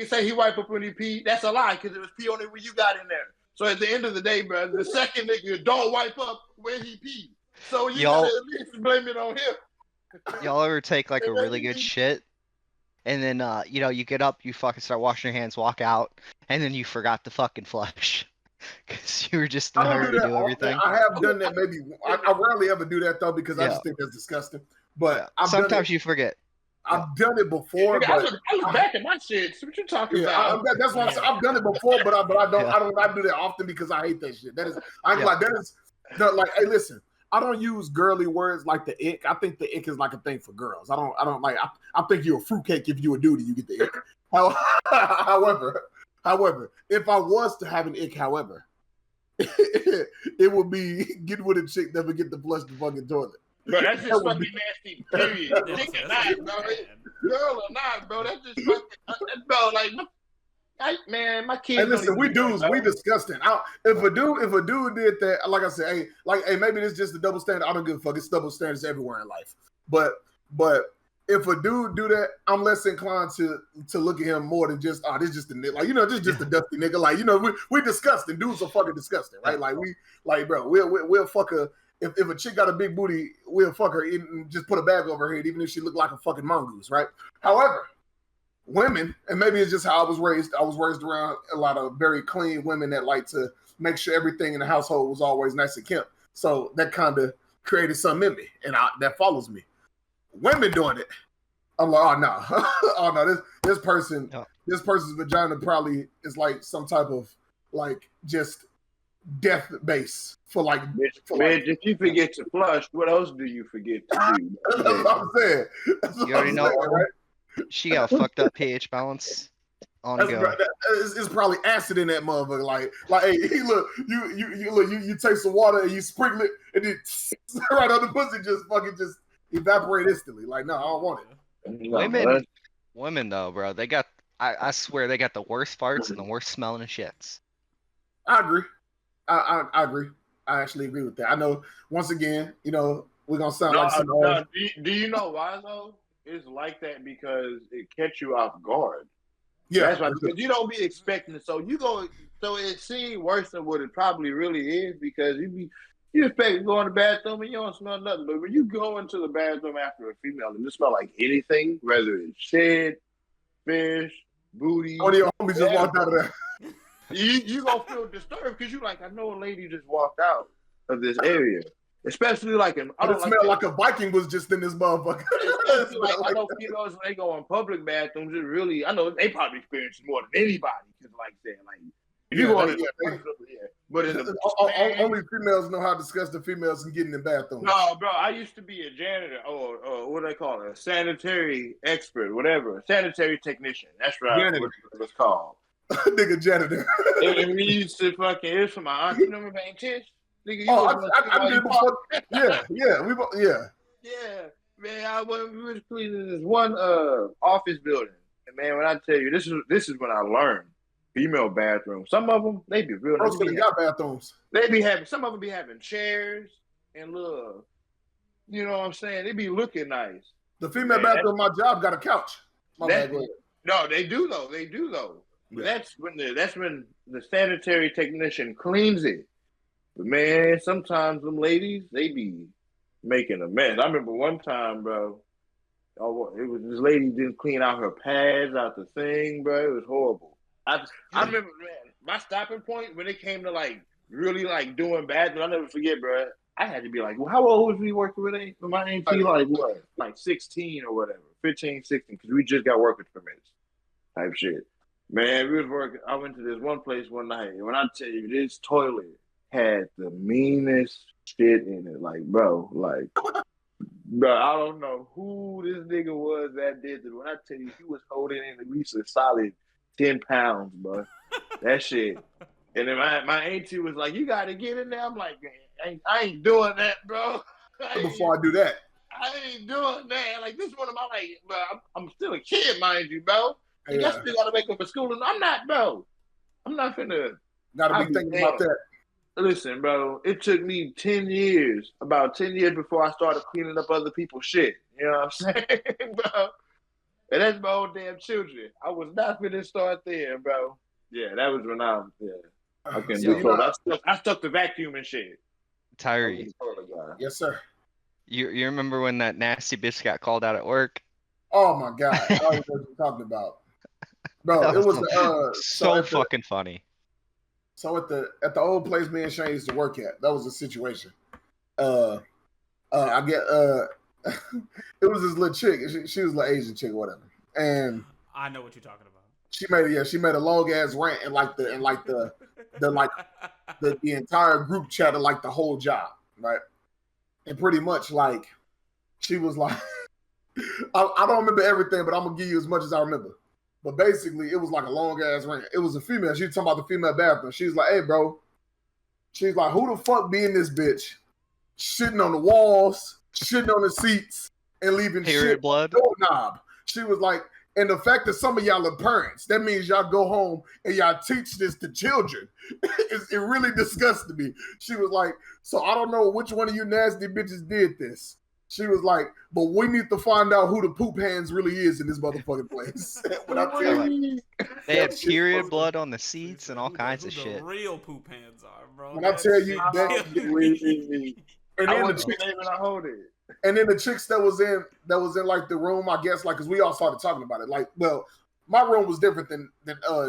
[SPEAKER 3] say he wipe up when he pee, that's a lie because it was pee only when you got in there. So at the end of the day, bro, the second nigga don't wipe up when he pee. So you gotta at least blame it on him.
[SPEAKER 2] Y'all ever take like a really good shit and then you get up, you fucking start washing your hands, walk out, and then you forgot to fucking flush because you were just in a hurry to do everything?
[SPEAKER 1] I have done that maybe. I rarely ever do that though because I just think that's disgusting. But
[SPEAKER 2] sometimes you forget.
[SPEAKER 1] I've done it before.
[SPEAKER 3] I look back at my shit. What you talking about?
[SPEAKER 1] That's what I'm saying. I've done it before, but I don't do that often because I hate that shit. That is like, hey, listen. I don't use girly words like the ick. I think the ick is like a thing for girls. I don't like. I think you're a fruitcake if you a dude, you get the ick. However, if I was to have an ick, it would be get with a chick that would get to flush the fucking toilet.
[SPEAKER 3] Bro, that's just fucking nasty. Period. Dick or not, bro. Girl or not, bro. That's just fucking. Bro, like. My kids.
[SPEAKER 1] Hey, listen, we dudes, we disgusting. If a dude did that, like I said, hey, maybe it's just a double standard. I don't give a fuck. It's double standards everywhere in life. But if a dude do that, I'm less inclined to look at him more than just this just a nigga. Like, this just a dusty nigga. Like, we disgusting. Dudes are fucking disgusting, right? Like bro, we'll fuck her. If a chick got a big booty, we'll fuck her and just put a bag over her head, even if she looked like a fucking mongoose, right? However, women, and maybe it's just how I was raised. I was raised around a lot of very clean women that like to make sure everything in the household was always nice and kept. So that kind of created something in me, and that follows me. Women doing it, I'm like, oh no, this person's vagina probably is like some type of like just death base for like.
[SPEAKER 3] If you forget to flush, what else do you forget to do?
[SPEAKER 1] That's what I'm saying.
[SPEAKER 2] You already know, right? She got a fucked up pH balance. On go.
[SPEAKER 1] It's probably acid in that motherfucker. Like, hey, look, you take some water and you sprinkle it, and then right on the pussy just fucking just evaporate instantly. Like, no, I don't want
[SPEAKER 2] it. Women though, bro, they got. I swear they got the worst farts and the worst smelling of shits.
[SPEAKER 1] I agree. I agree. I actually agree with that. I know. Once again, we're gonna sound like some.
[SPEAKER 3] Do you know why though? It's like that because it catch you off guard.
[SPEAKER 1] Yeah,
[SPEAKER 3] that's right. Because you don't be expecting it, so it seems worse than what it probably really is because you expect to go in the bathroom and you don't smell nothing. But when you go into the bathroom after a female and it smell like anything, whether it's shit, fish, booty.
[SPEAKER 1] One of your homies just walked out of there.
[SPEAKER 3] You gonna feel disturbed because you like, I know a lady just walked out of this area. Especially like I don't
[SPEAKER 1] smell like a Viking was just in this motherfucker.
[SPEAKER 3] I know females when they go in public bathrooms, I know they probably experience more than anybody. Because like that, like if you go in but
[SPEAKER 1] only females know how disgusting females can get in the bathroom.
[SPEAKER 3] No, bro, I used to be a janitor or what do they call it, a sanitary expert, whatever, a sanitary technician. That's right. Janitor. What it's called.
[SPEAKER 1] Nigga janitor.
[SPEAKER 3] And we used to fucking. It was from my aunt. You remember Aunt Tish? Nigga,
[SPEAKER 1] I did before. Yeah,
[SPEAKER 3] man. We was cleaning this one office building, and man, when I tell you, this is when I learned female bathrooms. Some of them they be real.
[SPEAKER 1] They got bathrooms.
[SPEAKER 3] They be having some of them be having chairs and little. You know what I'm saying? They be looking nice.
[SPEAKER 1] The female bathroom, my job got a couch.
[SPEAKER 3] No, they do though. They do though. Yeah. That's when the sanitary technician cleans it. But man, sometimes them ladies, they be making a mess. I remember one time, bro, it was this lady didn't clean out her pads out the thing, bro. It was horrible. I remember, man, my stopping point when it came to like really like doing bad, I'll never forget, bro. I had to be like, well, how old was we working with my auntie? Like what? Like 16 or whatever, 15, 16, because we just got working permits type shit. Man, we was working. I went to this one place one night, and when I tell you, this toilet had the meanest shit in it. Like, bro, I don't know who this nigga was that did it. When I tell you, he was holding in at least a solid 10 pounds, bro. That shit. And then my auntie was like, you got to get in there. I'm like, I ain't doing that, bro.
[SPEAKER 1] Before I do that.
[SPEAKER 3] I ain't doing that. Like, this one of my, like, bro, I'm still a kid, mind you, bro. And I still got to make up for school. And I'm not, bro. I'm not finna.
[SPEAKER 1] Got to be thinking about that.
[SPEAKER 3] Listen, bro, it took me about 10 years before I started cleaning up other people's shit. You know what I'm saying, bro? And that's my own damn children. I was not going to start there, bro. Yeah, that was when I couldn't do it. I stuck the vacuum and shit.
[SPEAKER 2] Tyree.
[SPEAKER 1] Yes, sir.
[SPEAKER 2] You remember when that nasty bitch got called out at work?
[SPEAKER 1] Oh, my God. I don't know what you're talking about. Bro, it was
[SPEAKER 2] so fucking funny.
[SPEAKER 1] So at the old place me and Shane used to work at, that was a situation. I get it was this little chick. She was like Asian chick or whatever. And
[SPEAKER 4] I know what you're talking about.
[SPEAKER 1] She made a long ass rant and the entire group chat of like the whole job, right? And pretty much like she was like I don't remember everything, but I'm gonna give you as much as I remember. But basically, it was like a long ass rant. It was a female. She was talking about the female bathroom. She's like, "Hey, bro." She's like, "Who the fuck be in this bitch, shitting on the walls, shitting on the seats, and leaving shit
[SPEAKER 2] blood
[SPEAKER 1] doorknob?" She was like, "And the fact that some of y'all are parents, that means y'all go home and y'all teach this to children." It really disgusted me. She was like, "So I don't know which one of you nasty bitches did this." She was like, "But we need to find out who the poop hands really is in this motherfucking place." When I tell you,
[SPEAKER 2] they had period blood on the seats and all kinds of shit.
[SPEAKER 4] The real poop hands are, bro.
[SPEAKER 1] When I tell you that, and then the chicks that was in like the room, I guess, like, cause we all started talking about it. Like, well, my room was different than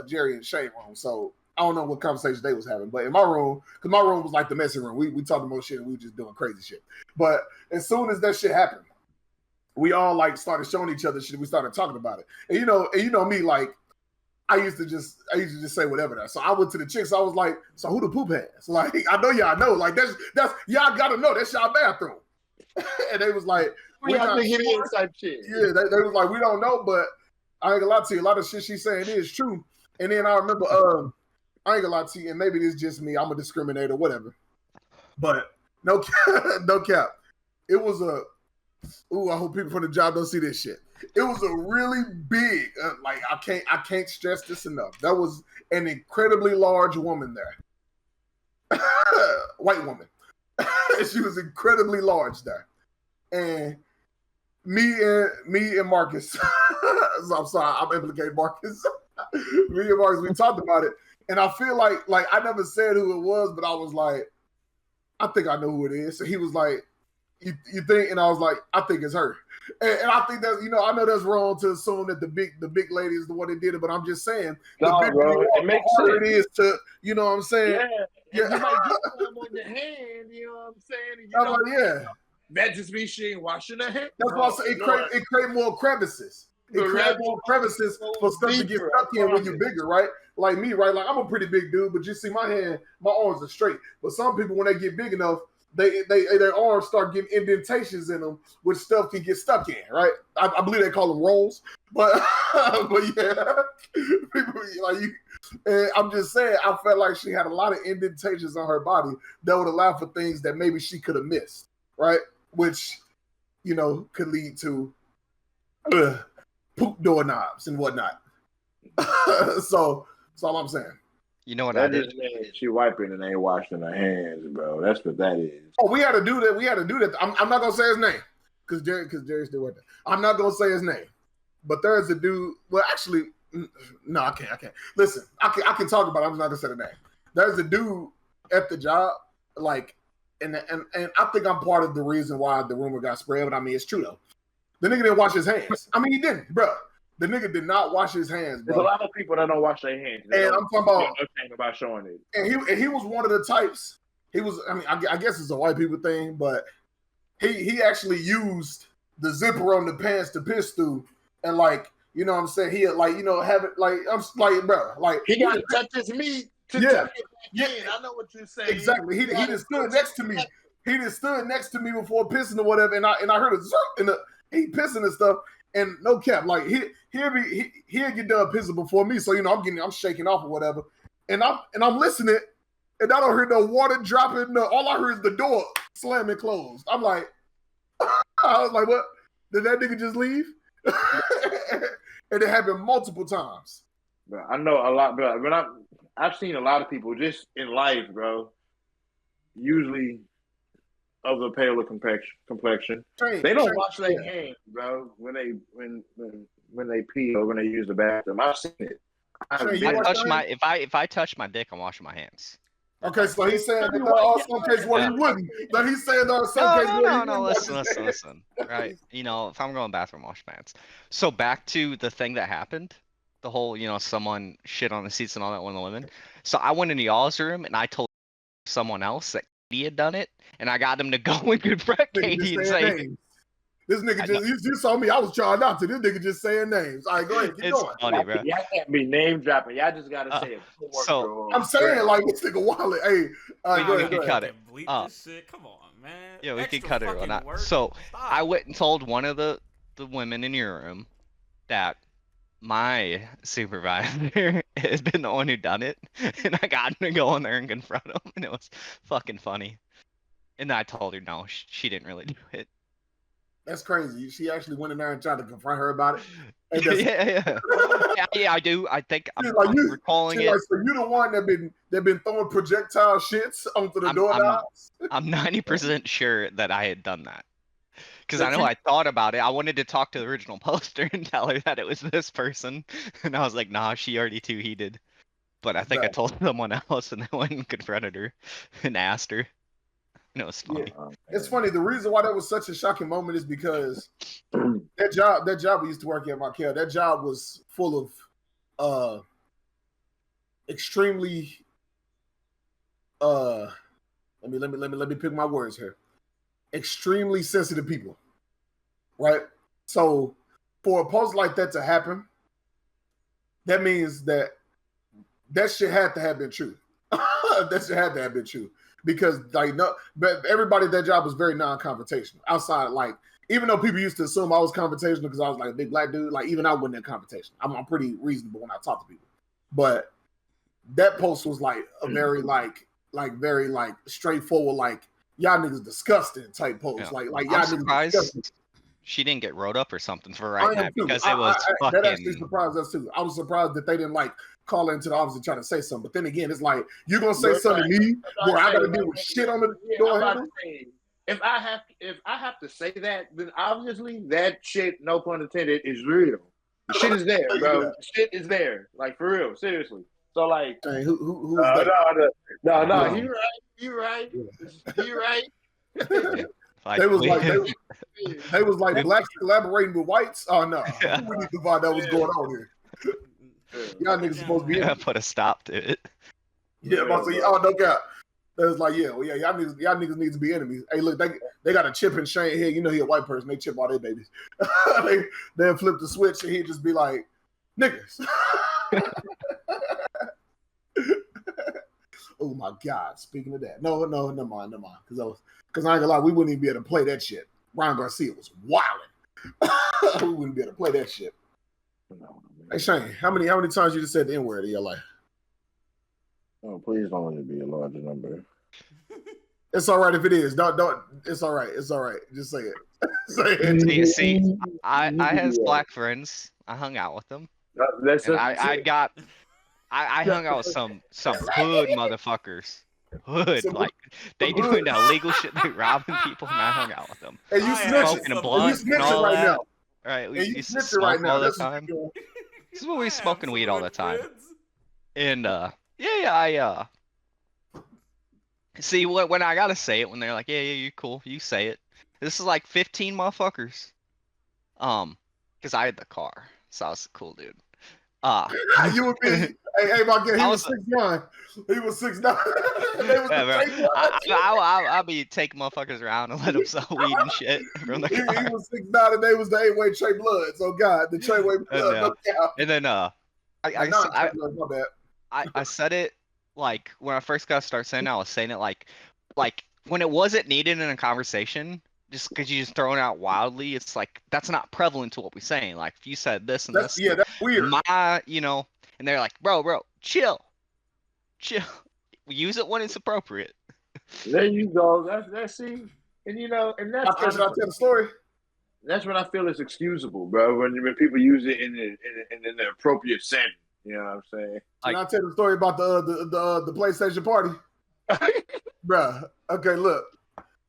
[SPEAKER 1] Jerry and Shane room, so I don't know what conversations they was having, but in my room, because my room was like the messy room. We talked about shit and we were just doing crazy shit. But as soon as that shit happened, we all like started showing each other shit. We started talking about it. And you know me, like I used to just say whatever that. So I went to the chicks. I was like, so who the poop has? Like, I know y'all know. Like that's y'all gotta know. That's y'all bathroom. And they was like,
[SPEAKER 3] we not sure. Type shit.
[SPEAKER 1] Yeah, they was like, we don't know, but I ain't gonna lie to you. A lot of shit she's saying is true. And then I remember, I ain't gonna lie to you, and maybe it's just me. I'm a discriminator, whatever. But no cap. It was a. Ooh, I hope people from the job don't see this shit. It was a really big, like I can't stress this enough. That was an incredibly large woman there, white woman. She was incredibly large there, and me and Marcus. So I'm sorry, I'm implicating Marcus. Me and Marcus, we talked about it, and I feel like I never said who it was, but I was like, I think I know who it is. So he was like, you think? And I was like, I think it's her. And I think that, I know that's wrong to assume that the big lady is the one that did it, but I'm just saying
[SPEAKER 3] no, bro, it makes sense.
[SPEAKER 1] It is to, you know what I'm saying?
[SPEAKER 3] Yeah. You might get some on your hand, you know what I'm saying?
[SPEAKER 1] Yeah.
[SPEAKER 3] That just means she ain't washing her hands.
[SPEAKER 1] That's why I say it create more crevices. It creates more crevices for stuff to get stuck in when you're bigger, right? Like me, right? Like I'm a pretty big dude, but you see my hand, my arms are straight. But some people, when they get big enough, their arms start getting indentations in them, which stuff can get stuck in, right? I believe they call them rolls, but yeah, people like you. And I'm just saying, I felt like she had a lot of indentations on her body that would allow for things that maybe she could have missed, right? Which, could lead to poop doorknobs and whatnot. So that's all I'm saying.
[SPEAKER 2] You know what
[SPEAKER 3] that
[SPEAKER 2] I did?
[SPEAKER 3] She wiping and ain't washing her hands, bro. That's what that is.
[SPEAKER 1] Oh, we had to do that. I'm not gonna say his name because Jerry's still working. I'm not gonna say his name, but there's a dude. Well, actually, no, I can't. Listen, I can talk about it. I'm just not gonna say the name. There's a dude at the job, like, and I think I'm part of the reason why the rumor got spread. But I mean, it's true though. The nigga didn't wash his hands. I mean, he didn't, bro. The nigga did not wash his hands, bro.
[SPEAKER 3] There's a lot of people that don't wash their hands.
[SPEAKER 1] And I'm talking
[SPEAKER 3] about showing it.
[SPEAKER 1] And he was one of the types. He was, I mean, I guess it's a white people thing, but he actually used the zipper on the pants to piss through, and like, you know what I'm saying? He had like, have it like, I'm like, bro, like
[SPEAKER 3] he got to touch his meat to tuck it back in. I know what you're saying.
[SPEAKER 1] Exactly. He just stood next to me. He just stood next to me before pissing or whatever, and I heard a zerk and he pissing and stuff. And no cap, like he'll get done pissing before me, so I'm shaking off or whatever, and I'm listening, and I don't hear no water dropping. No, all I heard is the door slamming closed. I'm like, I was like, what? Did that nigga just leave? And it happened multiple times.
[SPEAKER 3] Bro, I know a lot, bro. But I've seen a lot of people just in life, bro. Usually of a paler complexion. They don't wash their hands, bro, when they pee or when they use the bathroom. I've seen it.
[SPEAKER 2] If I touch my dick, I'm washing my hands.
[SPEAKER 1] Okay, so he's saying that there are some cases where he wouldn't. But he's saying there are some cases where he wouldn't.
[SPEAKER 2] No, listen. Right. If I'm going bathroom, wash my hands. So back to the thing that happened. The whole, someone shit on the seats and all that, one of the women. So I went into y'all's room and I told someone else that he had done it, and I got him to go and confront Katie and say,
[SPEAKER 1] names. This nigga you saw me, I was trying not to. This nigga just saying names. All right, go ahead, keep going.
[SPEAKER 2] Funny, bro.
[SPEAKER 3] Y'all can't be name dropping. Y'all just gotta say it.
[SPEAKER 2] So
[SPEAKER 1] I'm saying, like, this nigga Wallet. Hey,
[SPEAKER 2] we can cut it.
[SPEAKER 4] This shit. Come on, man.
[SPEAKER 2] Yeah, we can cut it or not. So I went and told one of the women in your room that my supervisor has been the one who done it, and I got him to go in there and confront him, and it was fucking funny. And then I told her no, she didn't really do it.
[SPEAKER 1] That's crazy. She actually went in there and tried to confront her about it.
[SPEAKER 2] Yeah, I do. I think I'm recalling it.
[SPEAKER 1] Like, so you the one that been throwing projectile shits onto the doorknobs?
[SPEAKER 2] I'm 90% sure that I had done that. Because I know I thought about it. I wanted to talk to the original poster and tell her that it was this person. And I was like, nah, she already too heated. But I think I told someone else, and they went and confronted her and asked her. And it was funny.
[SPEAKER 1] Yeah. It's funny. The reason why that was such a shocking moment is because that job we used to work at Markel, that job was full of extremely let me pick my words here. Extremely sensitive people, right? So for a post like that to happen, that means that shit had to have been true. That shit had to have been true because like no, but everybody at that job was very non-confrontational. Outside, like even though people used to assume I was confrontational because I was like a big black dude, like even I wasn't that confrontational. I'm pretty reasonable when I talk to people, but that post was like a very very straightforward, like y'all niggas disgusting type post.
[SPEAKER 2] Yeah.
[SPEAKER 1] Like y'all
[SPEAKER 2] I'm
[SPEAKER 1] niggas
[SPEAKER 2] surprised
[SPEAKER 1] disgusting.
[SPEAKER 2] she didn't get wrote up or something for writing that because it was
[SPEAKER 1] that
[SPEAKER 2] fucking.
[SPEAKER 1] actually surprised us too. I was surprised that they didn't like call into the office and try to say something. But then again, it's like you're gonna say something to me where I gotta deal with shit on the door handle.
[SPEAKER 3] If I have to say that, then obviously that shit, no pun intended, is real. The shit is there, bro. The shit is there, like for real, seriously. So like,
[SPEAKER 1] hey, who is that?
[SPEAKER 3] No, you right.
[SPEAKER 2] Like,
[SPEAKER 1] they was like blacks collaborating with whites. Oh no, we need to find out what's going on here. Y'all niggas supposed to be in.
[SPEAKER 2] Put a stop to it.
[SPEAKER 1] Yeah, I'm about to say, oh no god. It was like, y'all niggas need to be enemies. Hey, look, they got a chip in Shane here. You know he a white person. They chip all their babies. they flip the switch and he'd just be like, niggas. Oh my god! Speaking of that, no, never mind. Because I ain't gonna lie, we wouldn't even be able to play that shit. Ryan Garcia was wilding. We wouldn't be able to play that shit. Hey Shane, how many times you just said the N-word in your life?
[SPEAKER 3] Oh, please don't let it be a larger number.
[SPEAKER 1] It's all right if it is. Don't. It's all right. It's all right. Just say it. Say it.
[SPEAKER 2] See, I had black friends. I hung out with them. I hung out with some hood motherfuckers. Hood, like they doing that illegal shit, they robbing people, and I hung out with them.
[SPEAKER 1] And you
[SPEAKER 2] smoking a blunt and all
[SPEAKER 1] right
[SPEAKER 2] that.
[SPEAKER 1] now.
[SPEAKER 2] Right, we
[SPEAKER 1] you
[SPEAKER 2] used to smoke
[SPEAKER 1] right now.
[SPEAKER 2] all the time. This is when we were smoking weed all the time. And I see when I gotta say it when they're like, yeah, you're cool, you say it. This is like 15 motherfuckers. Because I had the car, so I was a cool dude.
[SPEAKER 1] You would be. Hey, my guy, he was 6'9". He was 6'9".
[SPEAKER 2] I'll be taking motherfuckers around and let them sell weed and shit from the car.
[SPEAKER 1] He was 6'9", and they was the 8-way Trey Bloods. Oh God, the Trey Way Blood.
[SPEAKER 2] And then I said it like when I first got to start saying it, I was saying it like when it wasn't needed in a conversation. Just because you just throwing it out wildly, it's like that's not prevalent to what we're saying. Like if you said this and this,
[SPEAKER 1] that's weird.
[SPEAKER 2] And they're like, bro, chill. We use it when it's appropriate.
[SPEAKER 3] There you go. That's see, and and that's.
[SPEAKER 1] I'll tell the story.
[SPEAKER 3] That's when I feel it's excusable, bro. When people use it in the appropriate setting, you know what I'm saying?
[SPEAKER 1] Can I tell the story about the PlayStation party, bro? Okay, look.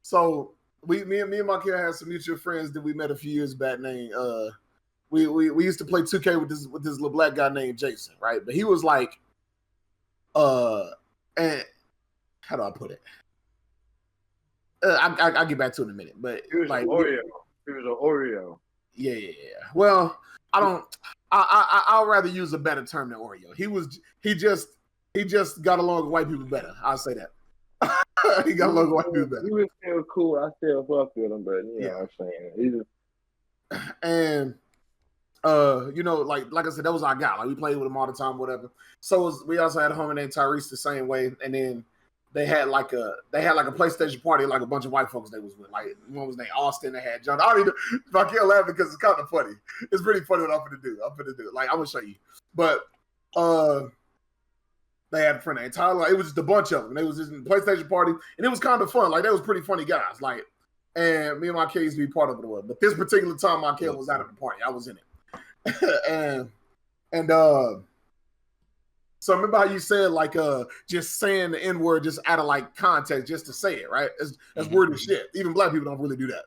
[SPEAKER 1] So. Me and my kid had some mutual friends that we met a few years back named we used to play 2K with this little black guy named Jason, right? But he was like and how do I put it? I'll get back to it in a minute. But
[SPEAKER 3] he was like Oreo. He was an Oreo.
[SPEAKER 1] Yeah. Well, I'll rather use a better term than Oreo. He just got along with white people better. I'll say that. He got along with white people better.
[SPEAKER 3] He was still cool. I still fuck with him, but you know what I'm saying.
[SPEAKER 1] And like I said, that was our guy. Like we played with him all the time, whatever. So we also had a homie named Tyrese the same way. And then they had like a PlayStation party, like a bunch of white folks they was with. Like one was named Austin. They had John. I don't even if I can't laugh because it's kind of funny. It's pretty funny what I'm gonna do. Like I'm gonna show you. But they had a friend named Tyler. It was just a bunch of them. They was just in the PlayStation party, and it was kind of fun. Like they was pretty funny guys. Like, and me and my kid used to be part of it. But this particular time, my kid was out of the party. I was in it, and so remember how you said like just saying the N-word just out of like context just to say it, right? That's weird as shit. Even black people don't really do that.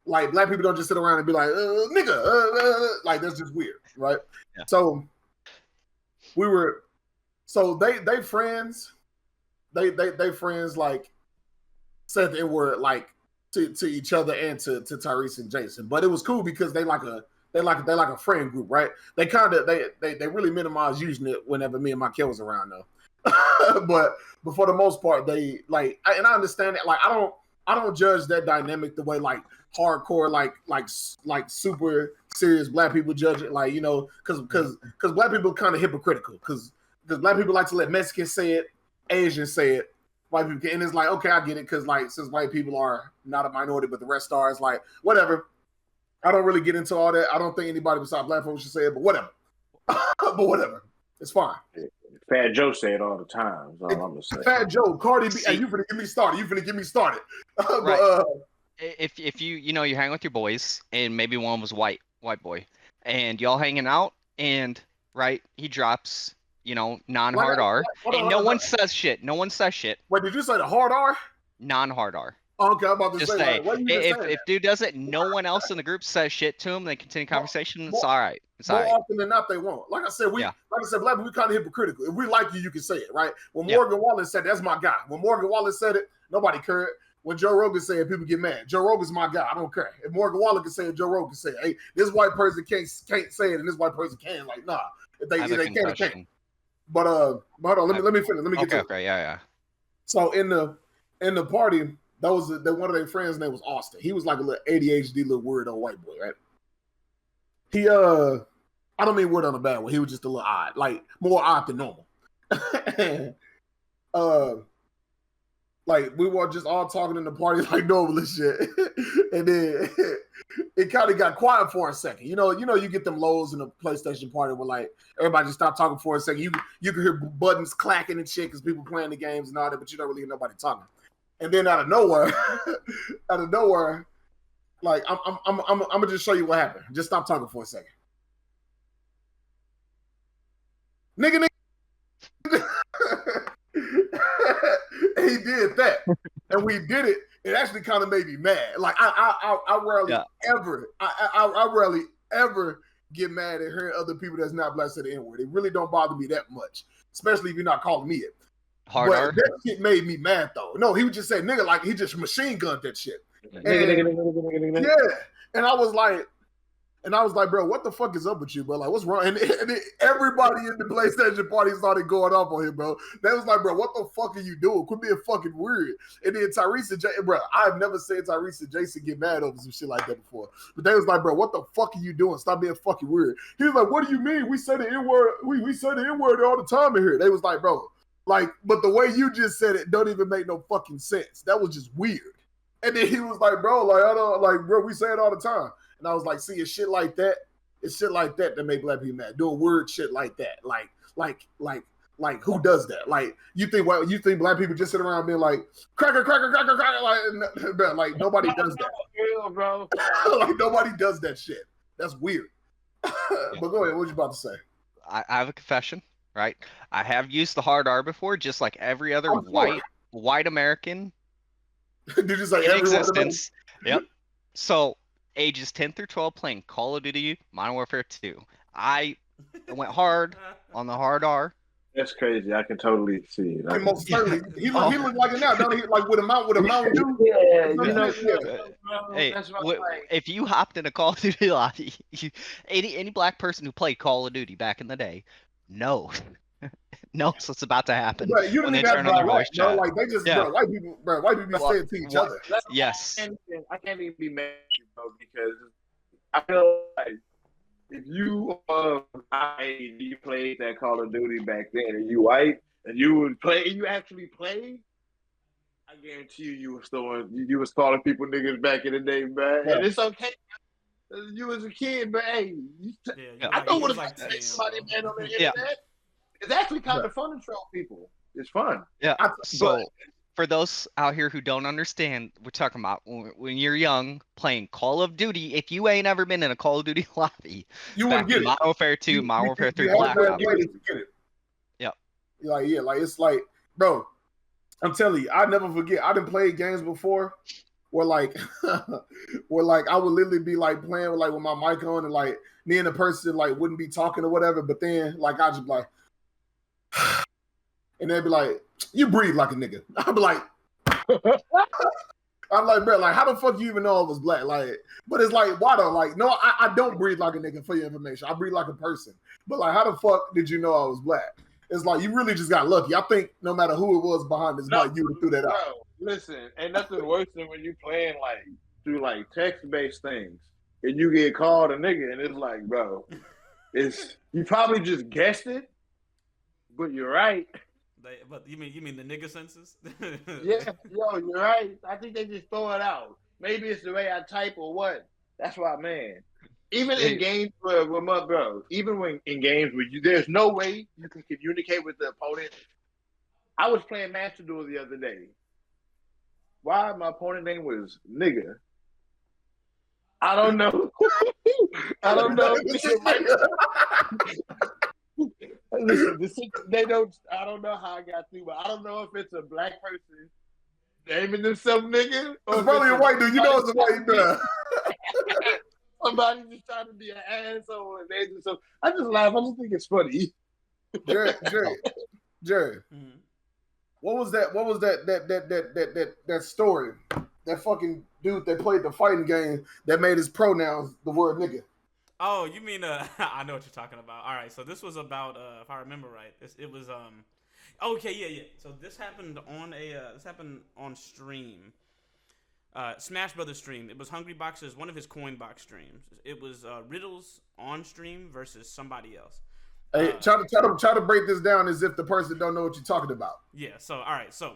[SPEAKER 1] Like black people don't just sit around and be like nigga, like that's just weird, right? Yeah. So they friends, they friends like said the N-word like to each other and to Tyrese and Jason, but it was cool because they like a friend group, right? They really minimize using it whenever me and my kid was around though. but for the most part, they like, and I understand it. Like I don't judge that dynamic the way like hardcore like super serious black people judge it, like, you know, because black people kind of hypocritical, because black people like to let Mexicans say it, Asians say it, white people can, and it's like, okay, I get it, because like since white people are not a minority, but the rest are, it's like whatever. I don't really get into all that. I don't think anybody besides black folks should say it, but whatever. But whatever, it's fine.
[SPEAKER 3] Fat Joe say it all the time. So I'm gonna say.
[SPEAKER 1] Fat Joe, Cardi B. Hey, you finna get me started.
[SPEAKER 2] Right.
[SPEAKER 1] But,
[SPEAKER 2] if you know, you hang with your boys, and maybe one was white boy, and y'all hanging out, and right, he drops, you know, non-hard R, and no one says shit. No one says shit.
[SPEAKER 1] Wait, did you say the hard R?
[SPEAKER 2] Non-hard R.
[SPEAKER 1] Oh, okay, I'm about to
[SPEAKER 2] Just
[SPEAKER 1] say.
[SPEAKER 2] say, if dude does it, no one else in the group says shit to him. They continue conversation. It's all right. It's all
[SPEAKER 1] more
[SPEAKER 2] right.
[SPEAKER 1] often than not, they won't. Like I said, black people, we kind of hypocritical. If we like you, you can say it, right? When Morgan Wallen said, "That's my guy." When Morgan Wallen said it, nobody cared. When Joe Rogan said it, people get mad. Joe Rogan's my guy. I don't care. If Morgan Wallen can say it, Joe Rogan can say it. Hey, this white person can't say it, and this white person can. Like, nah. If they can't, they can't. But hold on. Let me finish. Let me get to it.
[SPEAKER 2] Okay. Yeah.
[SPEAKER 1] So in the party, one of their friends' name was Austin. He was like a little ADHD, little weirdo white boy, right? He I don't mean weird on a bad way. He was just a little odd, like more odd than normal. Like we were just all talking in the party like normal and shit, and then it kind of got quiet for a second. You know, you get them lows in a PlayStation party where like everybody just stopped talking for a second. You can hear buttons clacking and shit because people playing the games and all that, but you don't really hear nobody talking. And then out of nowhere, like I'm gonna just show you what happened. Just stop talking for a second. Nigga. He did that, and we did it. It actually kind of made me mad. Like I rarely ever get mad at hearing other people that's not black say the N-word. It really don't bother me that much, especially if you're not calling me it.
[SPEAKER 2] Hard R.
[SPEAKER 1] That shit made me mad though. No, he would just say nigga, like he just machine gunned that shit. And, yeah, and I was like, bro, what the fuck is up with you, bro? Like, what's wrong? And everybody in the PlayStation party started going off on him, bro. They was like, bro, what the fuck are you doing? Quit being fucking weird. And then Tyrese and Jason, bro, I've never seen Tyrese and Jason get mad over some shit like that before. But they was like, bro, what the fuck are you doing? Stop being fucking weird. He was like, what do you mean? We say the N-word. We say the N-word all the time in here. They was like, bro, like, but the way you just said it don't even make no fucking sense. That was just weird. And then he was like, bro, like, I don't, like, bro, we say it all the time. And I was like, see, it's shit like that. It's shit like that that make black people mad. Doing weird shit like that. Like who does that? Like, you think black people just sit around being like, cracker, like nobody does that.
[SPEAKER 3] Bro.
[SPEAKER 1] Like nobody does that shit. That's weird. But go ahead, what you about to say?
[SPEAKER 2] I have a confession, right? I have used the hard R before, just like every other white American
[SPEAKER 1] Did you say
[SPEAKER 2] in existence. Yep. So ages 10 through 12 playing Call of Duty Modern Warfare 2. I went hard on the hard R.
[SPEAKER 3] That's crazy. I can totally see it.
[SPEAKER 1] And most certainly, he looked like it now. Don't he? Like with a Mountain Dew.
[SPEAKER 3] Yeah, you know.
[SPEAKER 2] Hey, if you hopped in a Call of Duty lobby, any black person who played Call of Duty back in the day knows what's about to happen.
[SPEAKER 1] Right, you don't even have to voice chat. Like they just, white people say it to each other.
[SPEAKER 2] Yes.
[SPEAKER 3] I can't even be mad at you, bro, because I feel like if you played that Call of Duty back then and you white and you actually played, I guarantee you was calling people niggas back in the day, man. Yeah. And it's okay. You was a kid, but hey, I know what it's like somebody man on the internet. It's actually kind of fun to troll people. It's fun.
[SPEAKER 2] Yeah. So for those out here who don't understand, we're talking about when you're young playing Call of Duty. If you ain't ever been in a Call of Duty lobby,
[SPEAKER 1] you wouldn't get it.
[SPEAKER 2] Modern Warfare 2, Modern Warfare 3, Black Ops.
[SPEAKER 1] Yep. Like it's like, bro, I'm telling you, I never forget. I done played games before where like I would literally be like playing with my mic on and like me and the person like wouldn't be talking or whatever, but then like I just be like and they'd be like, you breathe like a nigga. I'd be like, I'm like, bro, like, how the fuck you even know I was black? Like, but it's like, why though? Like, no, I don't breathe like a nigga for your information. I breathe like a person. But like, how the fuck did you know I was black? It's like, you really just got lucky. I think no matter who it was behind this mic, you would threw that out.
[SPEAKER 3] Listen, ain't nothing worse than when you playing like through like text-based things. and you get called a nigga, and it's like, bro, you probably just guessed it, but you're right.
[SPEAKER 4] But you mean the nigga census?
[SPEAKER 3] Yeah, yo, you're right. I think they just throw it out. Maybe it's the way I type or what. That's why, man. Even in games with my bro, even when in games where there's no way you can communicate with the opponent. I was playing Master Duel the other day. Why my opponent name was nigga? I don't know. I don't know. Listen, they don't. I don't know how I got through, but I don't know if it's a black person naming themselves nigga. Or
[SPEAKER 1] it's probably a white dude. You know it's a white dude.
[SPEAKER 3] Somebody just trying to be an asshole and they do something. I just laugh. I just think it's funny.
[SPEAKER 1] Jerry.
[SPEAKER 4] Mm-hmm.
[SPEAKER 1] What was that story? That fucking dude that played the fighting game that made his pronouns the word nigga.
[SPEAKER 4] Oh, you mean I know what you're talking about. All right, so this was about if I remember right, it was okay, yeah. So this happened on stream. Smash Brothers stream. It was Hungrybox's one of his Coinbox streams. It was Riddles on stream versus somebody else.
[SPEAKER 1] Hey, try to break this down as if the person don't know what you're talking about.
[SPEAKER 4] Yeah. So all right. So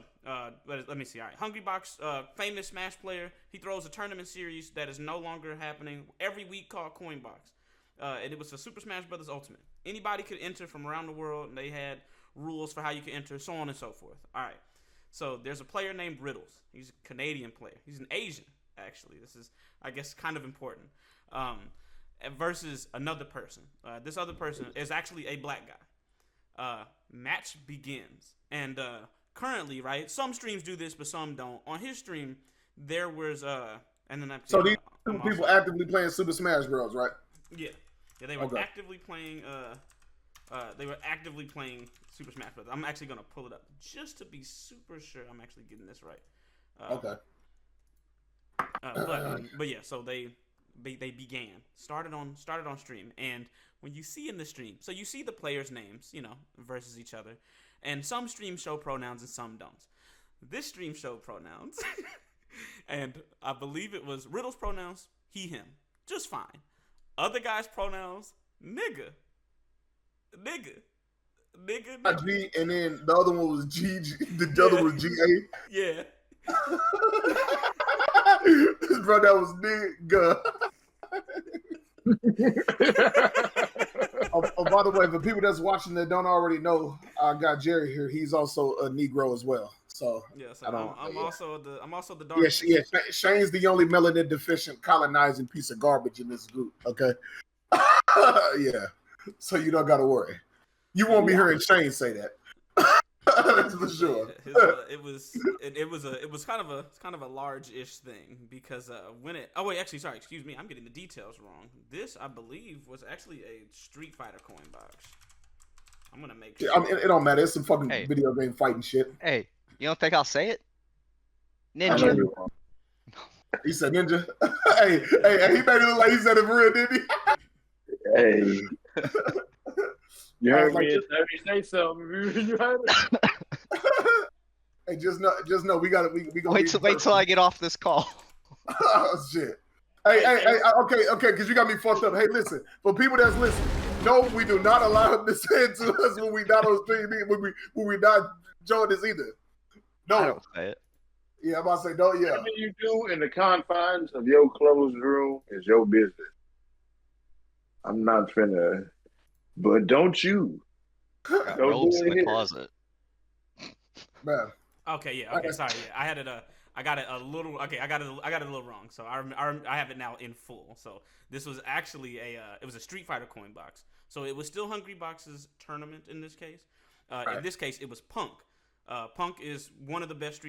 [SPEAKER 4] let me see. All right. Hungrybox, famous Smash player. He throws a tournament series that is no longer happening every week called Coinbox, and it was a Super Smash Brothers Ultimate. Anybody could enter from around the world, and they had rules for how you could enter, so on and so forth. All right. So there's a player named Riddles. He's a Canadian player. He's an Asian, actually. This is, I guess, kind of important. Versus another person. This other person is actually a black guy. Match begins. And currently, right, some streams do this, but some don't. On his stream, there was and then
[SPEAKER 1] so these two people actively playing Super Smash Bros, right?
[SPEAKER 4] Yeah, they were actively playing. They were actively playing Super Smash Bros. I'm actually gonna pull it up just to be super sure I'm actually getting this right.
[SPEAKER 1] Okay.
[SPEAKER 4] But yeah, so they began started on stream, and when you see in the stream, so you see the players' names, versus each other, and some streams show pronouns and some don't. This stream showed pronouns, and I believe it was Riddle's pronouns, he, him, just fine. Other guys' pronouns, nigga.
[SPEAKER 1] G, and then the other one was G. The other was GA.
[SPEAKER 4] Yeah.
[SPEAKER 1] Bro, that was nigga. By the way, for people that's watching that don't already know, I got Jerry here. He's also a Negro as well. So
[SPEAKER 4] yes, I'm also the dark.
[SPEAKER 1] Yeah. Shane's the only melanin deficient colonizing piece of garbage in this group. Okay. Yeah. So you don't got to worry. You won't be hearing Shane say that. That's for sure.
[SPEAKER 4] It was kind of a large-ish thing because excuse me, I'm getting the details wrong. This, I believe, was actually a Street Fighter coin box. I'm gonna make sure.
[SPEAKER 1] I mean, it don't matter. It's some fucking video game fighting shit.
[SPEAKER 2] Hey, you don't think I'll say it? Ninja.
[SPEAKER 1] He said ninja. Hey, he made it look like he said it for real, didn't he?
[SPEAKER 3] Hey. You heard me say something. You heard it?
[SPEAKER 1] Hey, just know we gonna
[SPEAKER 2] wait till I get off this call.
[SPEAKER 1] Oh shit. Hey, okay, because you got me fucked up. Hey, listen, for people that's listening, no, we do not allow him to say it to us when we not on stream, when we not join this either. No.
[SPEAKER 2] I don't say it.
[SPEAKER 1] Yeah, I'm about to say no. Yeah.
[SPEAKER 3] Whatever you do in the confines of your closed room is your business. I'm not finna. But don't you?
[SPEAKER 2] Got robes in the closet.
[SPEAKER 1] Man.
[SPEAKER 4] Okay, yeah. Okay, sorry. Yeah, I had it. I got it a little. Okay, I got it a little wrong. So I have it now in full. So this was actually it was a Street Fighter coin box. So it was still Hungrybox's tournament in this case. In this case, it was Punk. Punk is one of the best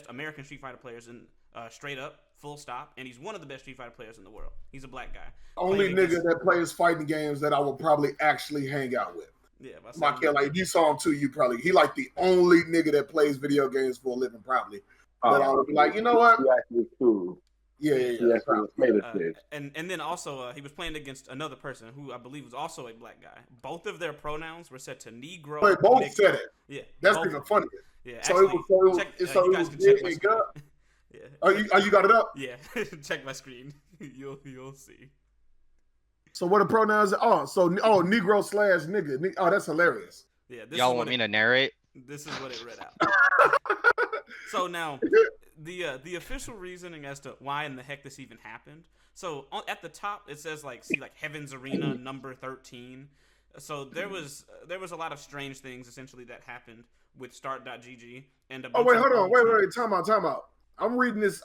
[SPEAKER 4] American Street Fighter players in straight up, full stop, and he's one of the best Street Fighter players in the world. He's a black guy.
[SPEAKER 1] Only nigga that plays fighting games that I will probably actually hang out with.
[SPEAKER 4] Yeah,
[SPEAKER 1] if you saw him too, he like the only nigga that plays video games for a living, probably. That I would be like, you know what?
[SPEAKER 3] Actually cool.
[SPEAKER 1] Yeah.
[SPEAKER 4] And then also he was playing against another person who I believe was also a black guy. Both of their pronouns were set to Negro.
[SPEAKER 1] They both said it.
[SPEAKER 4] Yeah,
[SPEAKER 1] that's even funny.
[SPEAKER 4] Yeah,
[SPEAKER 1] so
[SPEAKER 4] actually,
[SPEAKER 1] it was
[SPEAKER 4] you guys can check my screen. Yeah.
[SPEAKER 1] Oh, you got it up?
[SPEAKER 4] Yeah. Check my screen. You'll see.
[SPEAKER 1] So what are pronouns? Negro / nigga. Oh, that's hilarious.
[SPEAKER 4] Yeah.
[SPEAKER 2] Y'all want me to narrate?
[SPEAKER 4] This is what it read out. So now, the official reasoning as to why in the heck this even happened. So at the top it says like Heaven's Arena number 13. So there was a lot of strange things essentially that happened with Start.gg and
[SPEAKER 1] hold on, wait, time out. I'm reading this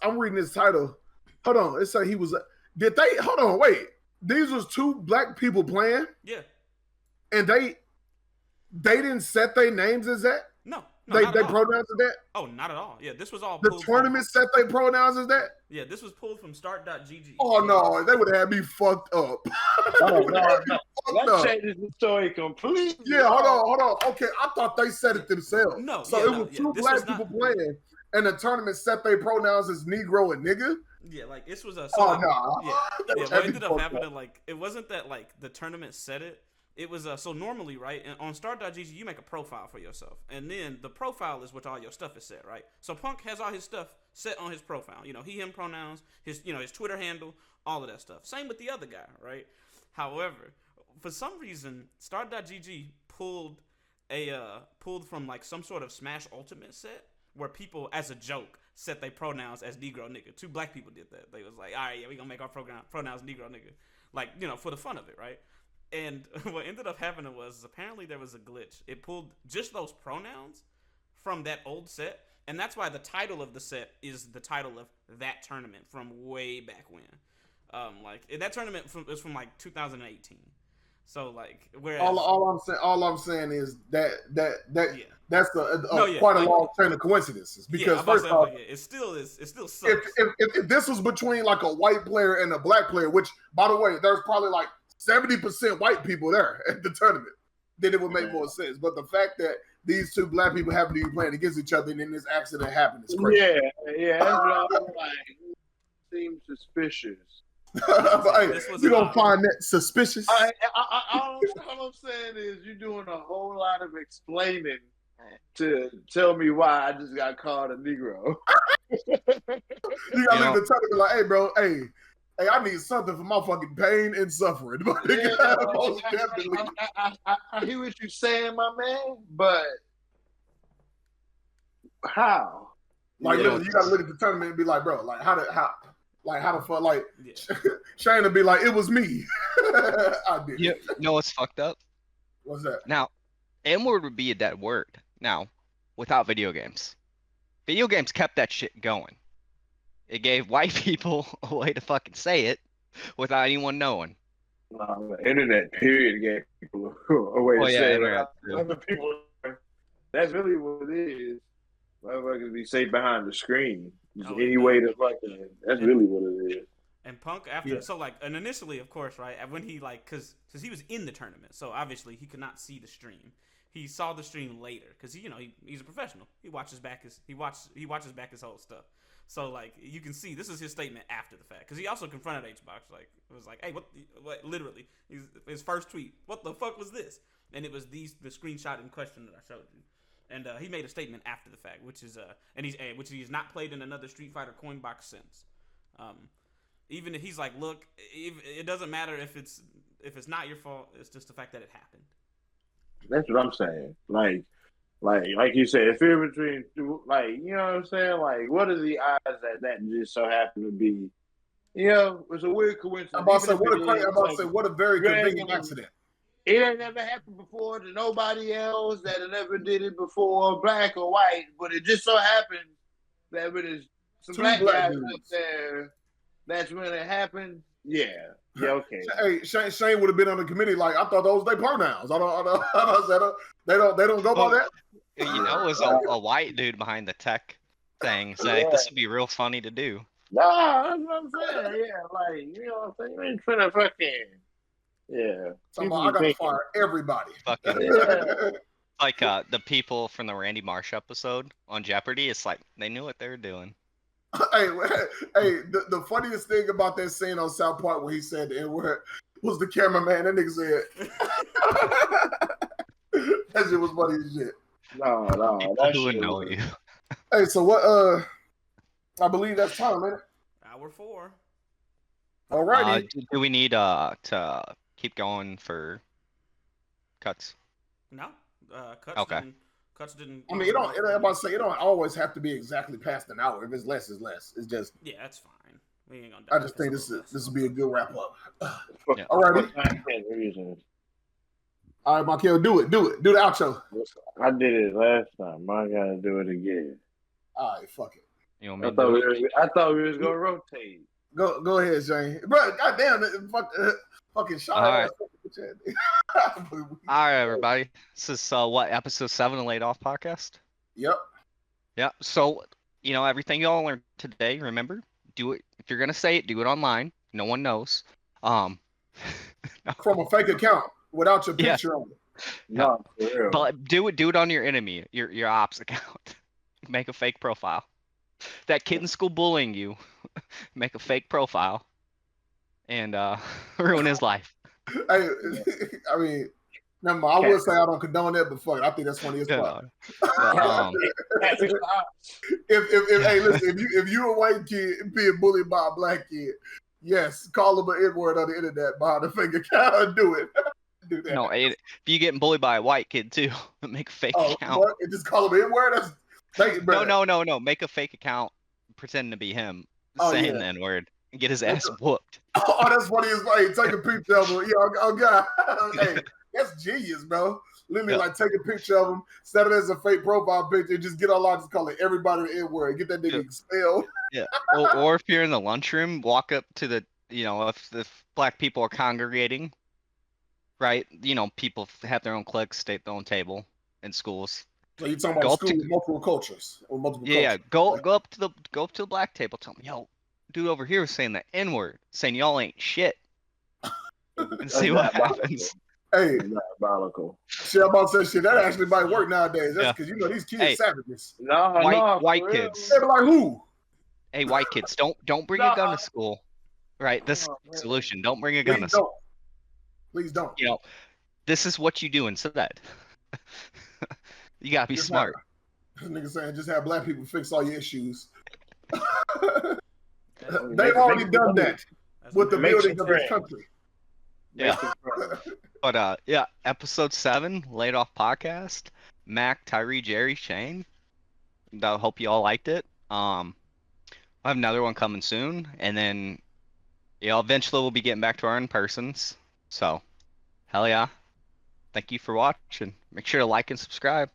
[SPEAKER 1] title. Hold on, it said he was. Did they? Hold on, wait. These was 2 black people playing.
[SPEAKER 4] Yeah.
[SPEAKER 1] And they didn't set their names as that.
[SPEAKER 4] No,
[SPEAKER 1] they pronouns as that.
[SPEAKER 4] Oh, not at all. Yeah, this was all.
[SPEAKER 1] The tournament set their pronouns as that.
[SPEAKER 4] Yeah, this was pulled from Start.gg.
[SPEAKER 1] Oh no, they would have had me fucked up.
[SPEAKER 3] No. Let's change this story completely.
[SPEAKER 1] Yeah, hold on. Okay, I thought they said it themselves.
[SPEAKER 4] No,
[SPEAKER 1] so it was 2 black people playing, and the tournament set their pronouns as Negro and nigga.
[SPEAKER 4] Yeah, like this was a.
[SPEAKER 1] So no.
[SPEAKER 4] Yeah. What ended up happening, like, it wasn't that like the tournament said it. It was so normally, right, on Start.gg you make a profile for yourself, and then the profile is what all your stuff is set, right? So Punk has all his stuff set on his profile. You know, he, him pronouns, his Twitter handle, all of that stuff. Same with the other guy, right? However, for some reason, Start.gg pulled from like some sort of Smash Ultimate set where people, as a joke, set their pronouns as Negro nigga. 2 black people did that. They was like, all right, yeah, we gonna make our pronouns Negro nigga, like, for the fun of it, right? And what ended up happening was apparently there was a glitch. It pulled just those pronouns from that old set, and that's why the title of the set is the title of that tournament from way back when. That tournament is from like 2018. So like, whereas
[SPEAKER 1] all I'm saying is that's quite a long chain of coincidences. Because first off,
[SPEAKER 4] it still sucks.
[SPEAKER 1] If this was between like a white player and a black player, which by the way, there's probably like 70% white people there at the tournament, then it would make more sense. But the fact that these 2 black people happen to be playing against each other and then this accident happened is crazy.
[SPEAKER 3] Yeah. That's like, seems suspicious.
[SPEAKER 1] You don't find that suspicious?
[SPEAKER 3] All I'm saying is you're doing a whole lot of explaining to tell me why I just got called a Negro.
[SPEAKER 1] You gotta leave the tournament like, hey, bro, hey, I need something for my fucking pain and suffering. Most definitely.
[SPEAKER 3] I hear what you're saying, my man, but how?
[SPEAKER 1] Like, literally, you gotta look at the tournament and be like, bro, like, how the fuck, like, Shane would be like, it was me. I did.
[SPEAKER 2] You know what's fucked up?
[SPEAKER 1] What's that?
[SPEAKER 2] Now, N-word would be a dead word now without video games. Video games kept that shit going. It gave white people a way to fucking say it without anyone knowing.
[SPEAKER 3] The internet, period, gave people a way to say it. Other people, that's really what it is. Motherfuckers be safe behind the screen. Any way to fucking, that's really what it is.
[SPEAKER 4] And Punk and initially, of course, right, when he because he was in the tournament, so obviously he could not see the stream. He saw the stream later because he's a professional. He watches back his his whole stuff. So like you can see this is his statement after the fact because he also confronted HBox. Like it was like, hey, what literally his first tweet, what the fuck was this? And it was the screenshot in question that I showed you. And he made a statement after the fact, which is which he's not played in another Street Fighter coin box since. Even if he's like, look, it doesn't matter if it's not your fault. It's just the fact that it happened.
[SPEAKER 3] That's what I'm saying. Like you said, if fear between, like, you know what I'm saying? Like, what are the odds that just so happened to be? You know, it's a weird coincidence.
[SPEAKER 1] I'm about to say, what a very convenient accident.
[SPEAKER 3] It ain't never happened before to nobody else that had never did it before, black or white. But it just so happened that when there's some black guys out there, that's when it happened. Yeah. Yeah. Okay.
[SPEAKER 1] Hey, Shane would have been on the committee. Like, I thought those were their pronouns. They don't go by that.
[SPEAKER 2] You know, it was a white dude behind the tech thing saying this would be real funny to do.
[SPEAKER 3] Nah, that's what I'm saying. Yeah, like, you know what I'm saying? You ain't trying to fucking. Yeah.
[SPEAKER 1] I gotta fire everybody.
[SPEAKER 2] Fucking like the people from the Randy Marsh episode on Jeopardy. It's like they knew what they were doing.
[SPEAKER 1] Hey, the funniest thing about that scene on South Park where he said the N-word was the cameraman. That nigga said that shit was funny as shit.
[SPEAKER 3] No,
[SPEAKER 2] people who would know you.
[SPEAKER 1] Hey, so what I believe that's time, man.
[SPEAKER 4] Hour 4.
[SPEAKER 1] All righty.
[SPEAKER 2] Do we need to keep going for cuts?
[SPEAKER 4] No. Cuts
[SPEAKER 2] Okay.
[SPEAKER 4] Cuts didn't.
[SPEAKER 1] I mean, I'm about to say it don't always have to be exactly past an hour. If it's less, it's less. It's just.
[SPEAKER 4] Yeah, that's fine. We ain't gonna.
[SPEAKER 1] I just think this will be a good wrap up.
[SPEAKER 2] Yeah.
[SPEAKER 1] All righty. All right, Michael, do it. Do the outro.
[SPEAKER 3] I did it last time. I gotta do it again.
[SPEAKER 1] All right, fuck it.
[SPEAKER 2] You
[SPEAKER 3] I thought we was gonna rotate.
[SPEAKER 1] Go ahead, Shane. Bro, goddamn, fucking shot.
[SPEAKER 2] All right. All right, everybody. This is episode 7 of Laid Off Podcast.
[SPEAKER 1] Yep.
[SPEAKER 2] Yeah. So everything y'all learned today. Remember, do it if you're gonna say it. Do it online. No one knows.
[SPEAKER 1] From a fake account without your picture on it.
[SPEAKER 3] No, for real.
[SPEAKER 2] But do it on your enemy, your ops account. Make a fake profile. That kid in school bullying you, make a fake profile, and ruin his life.
[SPEAKER 1] Hey, I mean, never mind. I would say I don't condone that, but fuck it, I think that's funny as fuck. Hey, listen, if you a white kid being bullied by a black kid, yes, call him an N-word on the internet behind the fake account. Do it. Do that.
[SPEAKER 2] No, if you getting bullied by a white kid too, make a fake account.
[SPEAKER 1] What? And just call him N-word? That's
[SPEAKER 2] No. Make a fake account, pretending to be him, saying the N-word, and get his ass whooped.
[SPEAKER 1] Oh, that's funny as well. Hey, take a picture of him. Oh God. Hey, that's genius, bro. Literally, like, take a picture of him, set it as a fake profile picture, and just get online, just call it everybody the N-word, get that nigga expelled.
[SPEAKER 2] Yeah. Or if you're in the lunchroom, walk up to the, if black people are congregating, right? People have their own cliques, state their own table in schools.
[SPEAKER 1] So you're talking about school with multiple cultures or multiple cultures.
[SPEAKER 2] Yeah. Go up to the black table. Tell them, yo, dude over here is saying the N-word, saying y'all ain't shit, and see what happens.
[SPEAKER 1] Hey,
[SPEAKER 3] diabolical.
[SPEAKER 1] Shit, I'm about to say shit. That actually might work nowadays. That's because these kids savages.
[SPEAKER 2] White kids.
[SPEAKER 1] They're like who?
[SPEAKER 2] Hey, white kids, don't bring a gun to school. Right. This solution. Don't bring a gun to school.
[SPEAKER 1] Please don't.
[SPEAKER 2] This is what you do instead. You gotta be smart.
[SPEAKER 1] Nigga saying just have black people fix all your issues. They've already done that with the building of this country.
[SPEAKER 2] Yeah. But episode 7, Laid Off Podcast. Mac, Tyree, Jerry, Shane. I hope you all liked it. I'll have another one coming soon, and then eventually we'll be getting back to our in-persons. So, hell yeah. Thank you for watching. Make sure to like and subscribe.